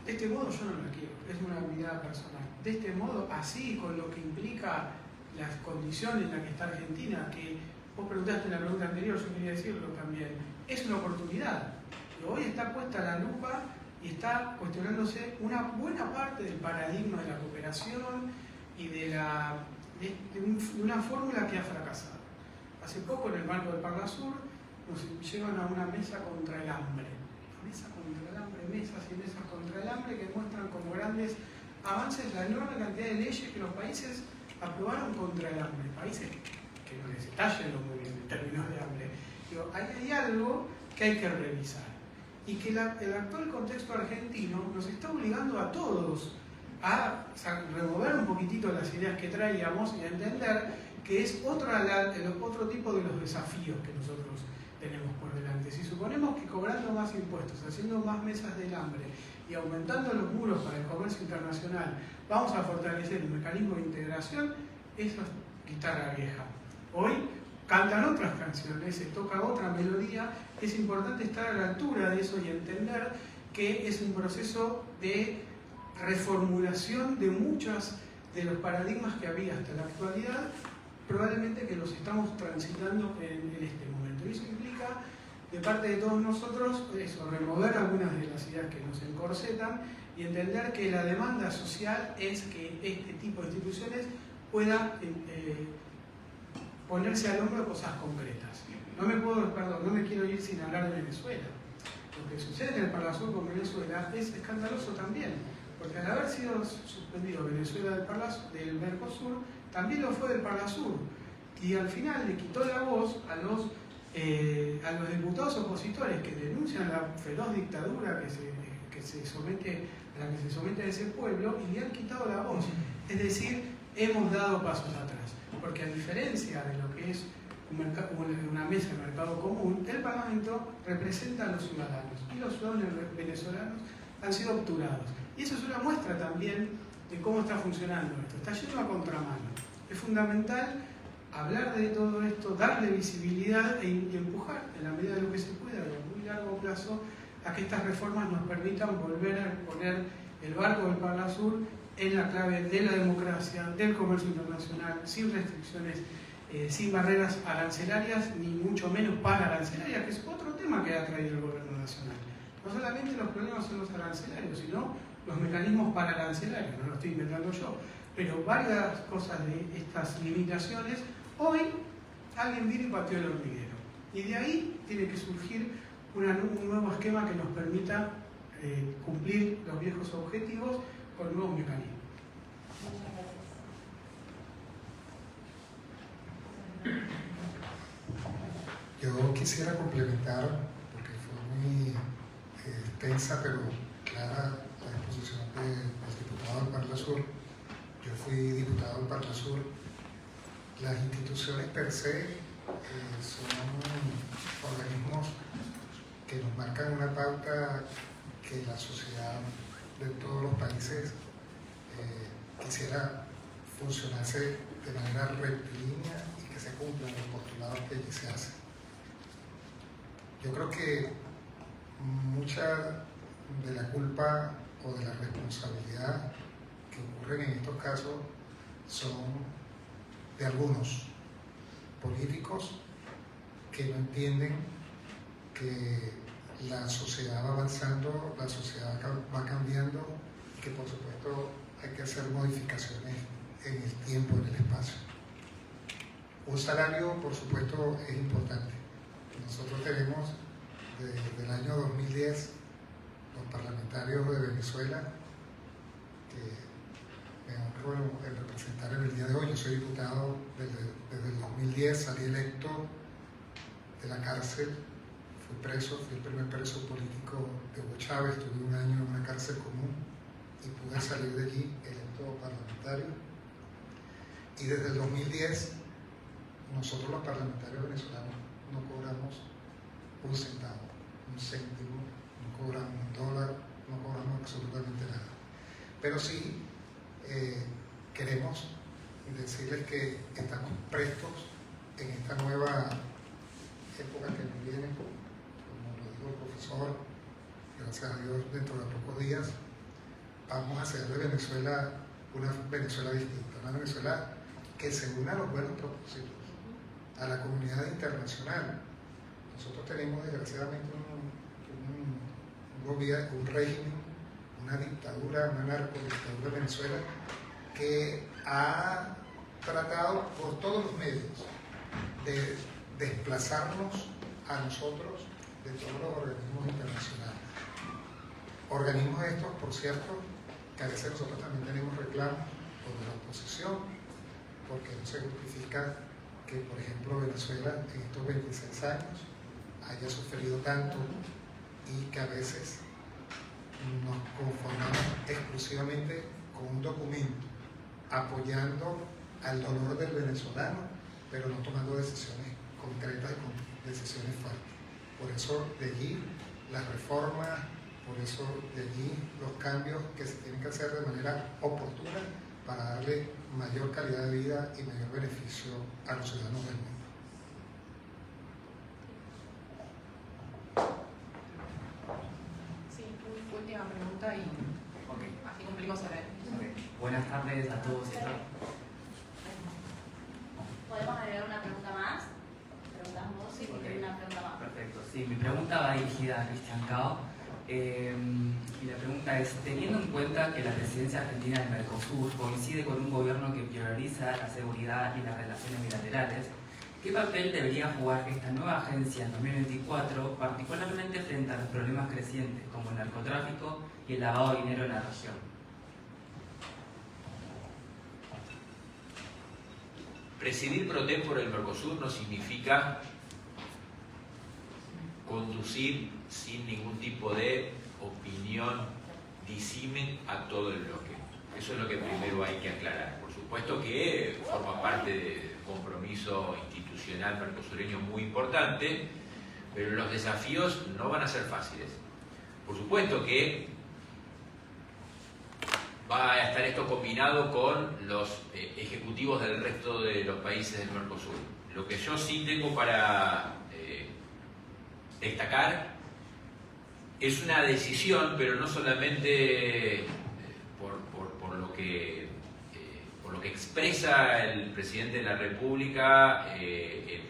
Speaker 4: de este modo yo no la quiero, es una mirada personal. De este modo, así, con lo que implica las condiciones en las que está Argentina, que vos preguntaste en la pregunta anterior, yo quería decirlo también, es una oportunidad. Y hoy está puesta la lupa y está cuestionándose una buena parte del paradigma de la cooperación y de una fórmula que ha fracasado. Hace poco, en el marco del Parlasur, nos llevan a una mesa contra el hambre. Mesa contra el hambre, mesas y mesas contra el hambre que muestran como grandes avances la enorme cantidad de leyes que los países aprobaron contra el hambre. Países que no les está yendo muy bien en términos de hambre. Digo, hay algo que hay que revisar. Y que el actual contexto argentino nos está obligando a todos a remover un poquitito las ideas que traíamos y a entender que es otro tipo de los desafíos que nosotros tenemos por delante. Si suponemos que cobrando más impuestos, haciendo más mesas del hambre y aumentando los muros para el comercio internacional, vamos a fortalecer un mecanismo de integración, eso es guitarra vieja. Hoy cantan otras canciones, se toca otra melodía, es importante estar a la altura de eso y entender que es un proceso de reformulación de muchos de los paradigmas que había hasta la actualidad, probablemente que los estamos transitando en este momento. Y eso implica, de parte de todos nosotros, eso, remover algunas de las ideas que nos encorsetan y entender que la demanda social es que este tipo de instituciones puedan ponerse al hombro cosas concretas. No me quiero ir sin hablar de Venezuela. Lo que sucede en el Parlasur con Venezuela es escandaloso también, porque al haber sido suspendido Venezuela del Mercosur, también lo fue del Parlasur, y al final le quitó la voz a los diputados opositores que denuncian la feroz dictadura a la que se somete a ese pueblo, y le han quitado la voz. Es decir, hemos dado pasos atrás, porque a diferencia de lo que es una mesa de mercado común, el Parlamento representa a los ciudadanos y los ciudadanos venezolanos han sido obturados. Y eso es una muestra también de cómo está funcionando esto. Está yendo a contramano. Es fundamental hablar de todo esto, darle visibilidad y empujar en la medida de lo que se pueda a muy largo plazo a que estas reformas nos permitan volver a poner el barco del Parlasur en la clave de la democracia, del comercio internacional, sin restricciones, sin barreras arancelarias, ni mucho menos pararancelarias, que es otro tema que ha traído el gobierno nacional. No solamente los problemas son los arancelarios, sino los mecanismos pararancelarios, no lo estoy inventando yo, pero varias cosas de estas limitaciones, hoy alguien vino y pateó el hormiguero. Y de ahí tiene que surgir un nuevo esquema que nos permita cumplir los viejos objetivos con nuevos mecanismos.
Speaker 5: Yo quisiera complementar, porque fue muy extensa pero clara la exposición del diputado del Parlasur. Yo fui diputado del Parlasur. Las instituciones per se son organismos que nos marcan una pauta que la sociedad de todos los países quisiera funcionase de manera rectilínea y que se cumplan los postulados que allí se hacen. Yo creo que mucha de la culpa o de la responsabilidad que ocurren en estos casos son de algunos políticos que no entienden que la sociedad va avanzando, la sociedad va cambiando y que por supuesto hay que hacer modificaciones en el tiempo, en el espacio. Un salario, por supuesto, es importante. Nosotros tenemos desde el año 2010 los parlamentarios de Venezuela, que me honro en representar en el día de hoy. Yo soy diputado desde el 2010, salí electo de la cárcel. Fui preso, fui el primer preso político de Hugo Chávez, estuve un año en una cárcel común y pude salir de allí electo parlamentario. Y desde el 2010, nosotros los parlamentarios venezolanos no cobramos un centavo, un céntimo, no cobramos $1, no cobramos absolutamente nada. Pero sí queremos decirles que estamos prestos en esta nueva época que nos viene. El profesor, gracias a Dios, dentro de pocos días vamos a hacer de Venezuela una Venezuela distinta, una Venezuela que se una a los buenos propósitos, a la comunidad internacional. Nosotros tenemos desgraciadamente un gobierno, un régimen, una dictadura, una narcodictadura de Venezuela que ha tratado por todos los medios de desplazarnos a nosotros de todos los organismos internacionales. Organismos estos, por cierto, que a veces nosotros también tenemos reclamos por la oposición, porque no se justifica que, por ejemplo, Venezuela en estos 26 años haya sufrido tanto y que a veces nos conformamos exclusivamente con un documento apoyando al dolor del venezolano, pero no tomando decisiones concretas y con decisiones fuertes. Por eso de allí las reformas, por eso de allí los cambios que se tienen que hacer de manera oportuna para darle mayor calidad de vida y mayor beneficio a los ciudadanos del mundo.
Speaker 2: Sí, última pregunta y así cumplimos el horario.
Speaker 9: Buenas tardes a todos y a todas.
Speaker 10: ¿Podemos agregar una pregunta más? Preguntas vos y una pregunta más.
Speaker 9: Perfecto. Sí, mi pregunta va dirigida a Cristian Cao. Y la pregunta es, teniendo en cuenta que la presidencia argentina del Mercosur coincide con un gobierno que prioriza la seguridad y las relaciones bilaterales, ¿qué papel debería jugar esta nueva agencia en 2024, particularmente frente a los problemas crecientes como el narcotráfico y el lavado de dinero en la región?
Speaker 6: Presidir pro tempore el Mercosur no significa conducir sin ningún tipo de opinión disimen a todo el bloque. Eso es lo que primero hay que aclarar. Por supuesto que forma parte del compromiso institucional institucional mercosureño muy importante, pero los desafíos no van a ser fáciles. Por supuesto que va a estar esto combinado con los ejecutivos del resto de los países del Mercosur. Lo que yo sí tengo para destacar es una decisión, pero no solamente por lo que expresa el presidente de la República en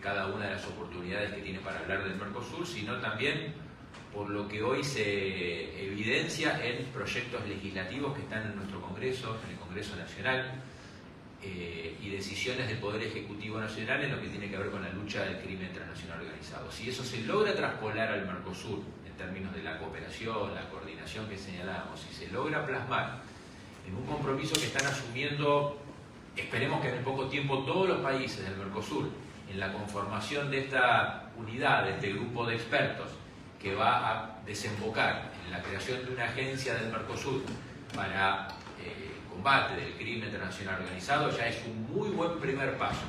Speaker 6: cada una de las oportunidades que tiene para hablar del Mercosur, sino también por lo que hoy se evidencia en proyectos legislativos que están en nuestro Congreso, en el Congreso Nacional, y decisiones del Poder Ejecutivo Nacional en lo que tiene que ver con la lucha del crimen transnacional organizado. Si eso se logra traspolar al Mercosur en términos de la cooperación, la coordinación que señalábamos, si se logra plasmar en un compromiso que están asumiendo, esperemos que en poco tiempo, todos los países del Mercosur, en la conformación de esta unidad, de este grupo de expertos, que va a desembocar en la creación de una agencia del Mercosur para combate del crimen transnacional organizado, ya es un muy buen primer paso.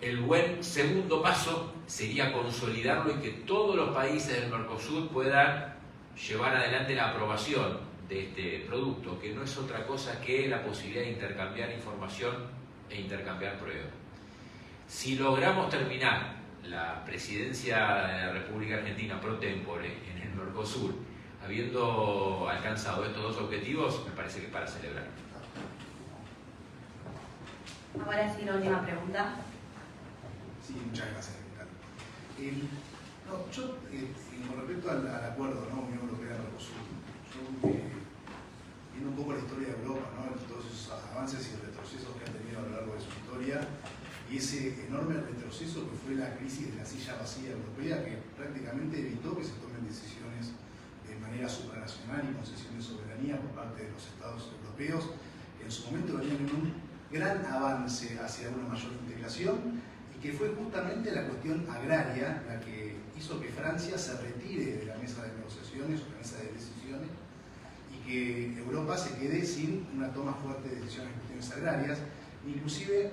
Speaker 6: El buen segundo paso sería consolidarlo y que todos los países del Mercosur puedan llevar adelante la aprobación de este producto, que no es otra cosa que la posibilidad de intercambiar información e intercambiar pruebas. Si logramos terminar la presidencia de la República Argentina pro tempore en el Mercosur, habiendo alcanzado estos dos objetivos, me parece que es para celebrar.
Speaker 10: Ahora sí, la última pregunta.
Speaker 11: Sí, muchas gracias. Yo, con respecto al acuerdo, ¿no? Unión Europea-Mercosur, yo viendo un poco la historia de Europa, ¿no? Todos esos avances y retrocesos que ha tenido a lo largo de su historia, y ese enorme retroceso que fue la crisis de la silla vacía europea, que prácticamente evitó que se tomen decisiones de manera supranacional y concesión de soberanía por parte de los Estados europeos, que en su momento venían en un gran avance hacia una mayor integración, y que fue justamente la cuestión agraria la que hizo que Francia se retire de la mesa de negociaciones o la mesa de decisiones, y que Europa se quede sin una toma fuerte de decisiones en cuestiones agrarias. Inclusive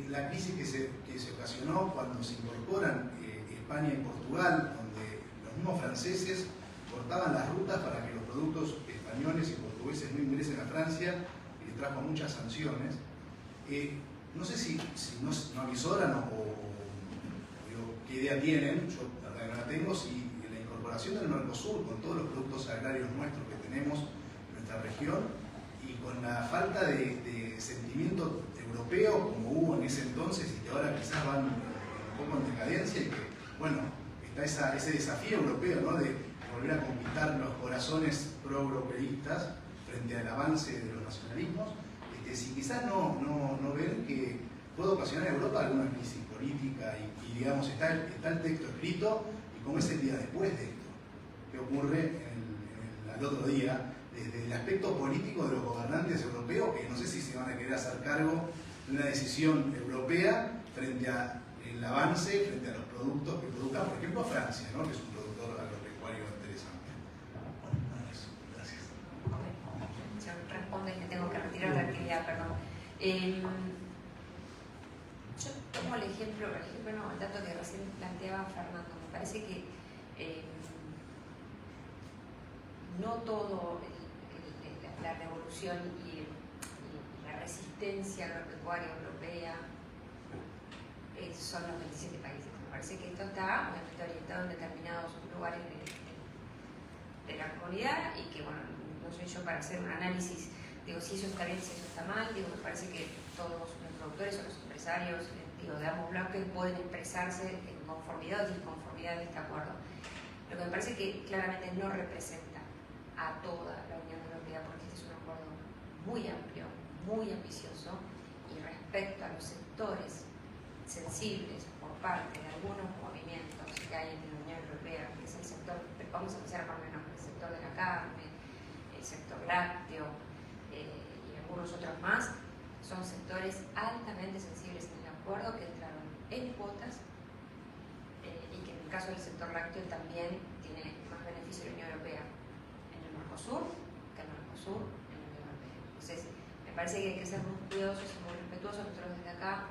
Speaker 11: la crisis que se ocasionó cuando se incorporan España y Portugal, donde los mismos franceses cortaban las rutas para que los productos españoles y portugueses no ingresen a Francia, y le trajo muchas sanciones. No sé si no avisoran o qué idea tienen, yo la verdad que no la tengo, si la incorporación del Mercosur con todos los productos agrarios nuestros que tenemos en nuestra región, y con la falta de sentimiento europeo como hubo en ese entonces y que ahora quizás van un poco en decadencia, y que, bueno, está ese desafío europeo, ¿no? De volver a conquistar los corazones pro-europeístas frente al avance de los nacionalismos, si quizás no ven que puede ocasionar en Europa alguna crisis política y digamos, está el texto escrito, y cómo es el día después de esto, que ocurre al otro día, desde el aspecto político de los gobernantes europeos, que no sé si se van a querer hacer cargo de una decisión europea frente al avance, frente a los productos que produzcan, por ejemplo, Francia, ¿no? Que es un productor agropecuario interesante. Bueno, eso. Gracias.
Speaker 3: Se responde que tengo que retirar la actividad, perdón. Yo tomo el dato que recién planteaba Fernando. Me parece que no todo la revolución y la resistencia agropecuaria europea son los 27 países. Me parece que esto está obviamente orientado en determinados lugares de la comunidad, y que, bueno, no soy yo para hacer un análisis, digo, si eso está bien, si eso está mal. Digo, me parece que todos los productores o los empresarios, de ambos bloques pueden expresarse en conformidad o disconformidad de este acuerdo. Lo que me parece que claramente no representa a toda la Unión Europea, porque este es un acuerdo muy amplio, muy ambicioso, y respecto a los sectores sensibles por parte de algunos movimientos que hay en la Unión Europea, que es el sector, vamos a empezar por menos, el sector de la carne, el sector lácteo y algunos otros más, son sectores altamente sensibles en el acuerdo, que entraron en cuotas, y que en el caso del sector lácteo también tiene más beneficio de la Unión Europea en el Mercosur que en el Mercosur en la Unión Europea. Entonces, me parece que hay que ser muy cuidadosos y muy respetuosos. Nosotros desde acá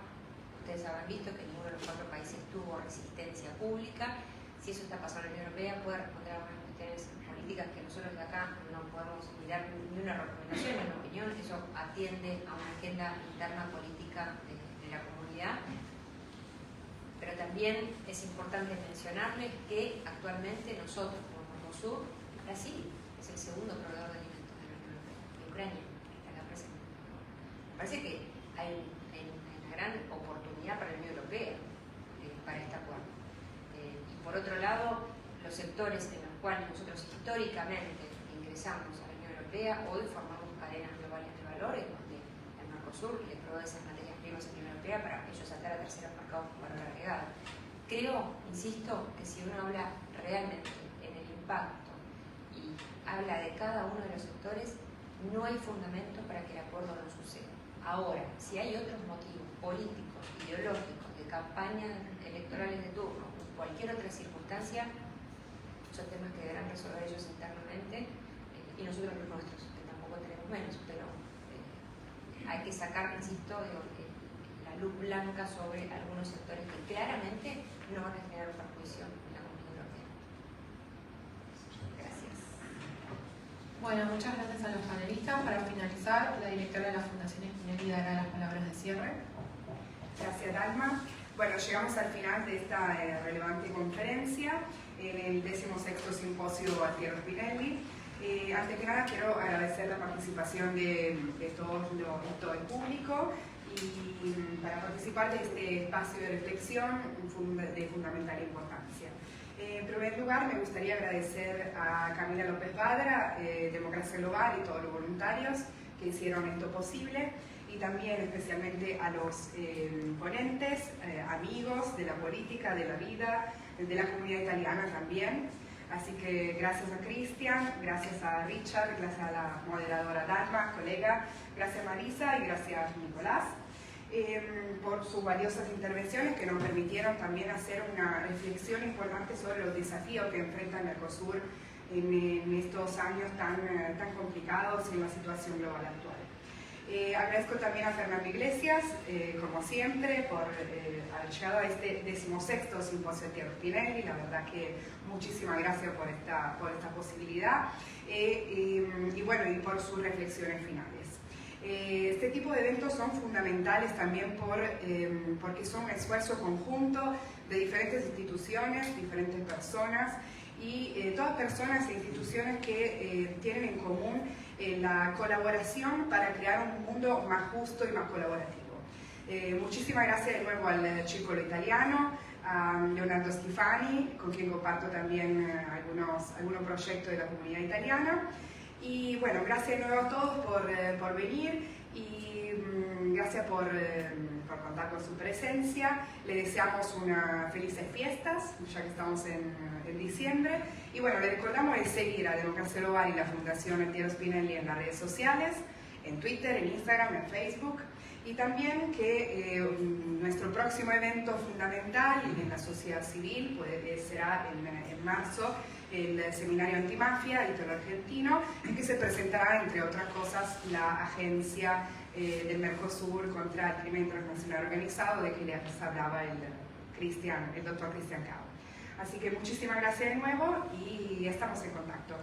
Speaker 3: ustedes habrán visto que ninguno de los 4 países tuvo resistencia pública. Si eso está pasando en la Unión Europea, puede responder a algunas cuestiones políticas que nosotros de acá no podemos mirar ni una recomendación, en mi opinión. Eso atiende a una agenda interna política de la comunidad. Pero también es importante mencionarles que actualmente nosotros, como Mercosur, Brasil es el segundo proveedor de alimentos de la Unión Europea, y Ucrania está acá presente. Me parece que hay una gran oportunidad para la Unión Europea para este acuerdo. Y por otro lado, los sectores en los cuales nosotros históricamente ingresamos a la Unión Europea, hoy formamos cadenas globales de valores, donde el Mercosur le provee esas materias primas a la Unión Europea para ellos saltar a terceros mercados con valor agregado. Creo, insisto, que si uno habla realmente en el impacto y habla de cada uno de los sectores, no hay fundamento para que el acuerdo no suceda. Ahora, si hay otros motivos políticos, ideológicos, de campañas electorales de turno, o cualquier otra circunstancia, son temas que deberán resolver ellos internamente y nosotros los nuestros, que tampoco tenemos menos, pero hay que sacar, insisto, la luz blanca sobre algunos sectores que claramente no van a generar un perjuicio en la Comunidad Europea. Gracias.
Speaker 2: Bueno, muchas gracias a los panelistas. Para finalizar, la directora de la Fundación Spinelli dará las palabras de cierre.
Speaker 12: Gracias, Dalma. Bueno, llegamos al final de esta relevante conferencia en el 16º Simposio Altiero Spinelli. Antes que nada, quiero agradecer la participación de todo el público y para participar de este espacio de reflexión de fundamental importancia. En primer lugar, me gustaría agradecer a Camila López Badra, Democracia Global y todos los voluntarios que hicieron esto posible, y también especialmente a los ponentes, amigos de la política, de la vida, de la comunidad italiana también. Así que gracias a Cristian, gracias a Richard, gracias a la moderadora Dalma, colega, gracias a Marisa y gracias a Nicolás por sus valiosas intervenciones que nos permitieron también hacer una reflexión importante sobre los desafíos que enfrenta el Mercosur en estos años tan complicados y en la situación global actual. Agradezco también a Fernando Iglesias, como siempre, por haber llegado a este 16º Simposio Altiero Spinelli. La verdad que muchísimas gracias por esta posibilidad y bueno, y por sus reflexiones finales. Este tipo de eventos son fundamentales también porque son un esfuerzo conjunto de diferentes instituciones, diferentes personas y todas personas e instituciones que tienen en común la colaboración para crear un mundo más justo y más colaborativo. Muchísimas gracias de nuevo al Circolo Italiano, a Leonardo Schifani, con quien comparto también algunos proyectos de la comunidad italiana. Y bueno, gracias de nuevo a todos por venir y gracias por contar con su presencia. Le deseamos unas felices fiestas, ya que estamos en diciembre. Y bueno, le recordamos de seguir a Democracia Global y la Fundación Altiero Spinelli en las redes sociales, en Twitter, en Instagram, en Facebook. Y también que nuestro próximo evento fundamental en la sociedad civil será en marzo, el Seminario Antimafia Italo-Argentino, en que se presentará, entre otras cosas, la agencia del Mercosur contra el crimen transnacional organizado, de que les hablaba el doctor Cristian Cao. Así que muchísimas gracias de nuevo y estamos en contacto.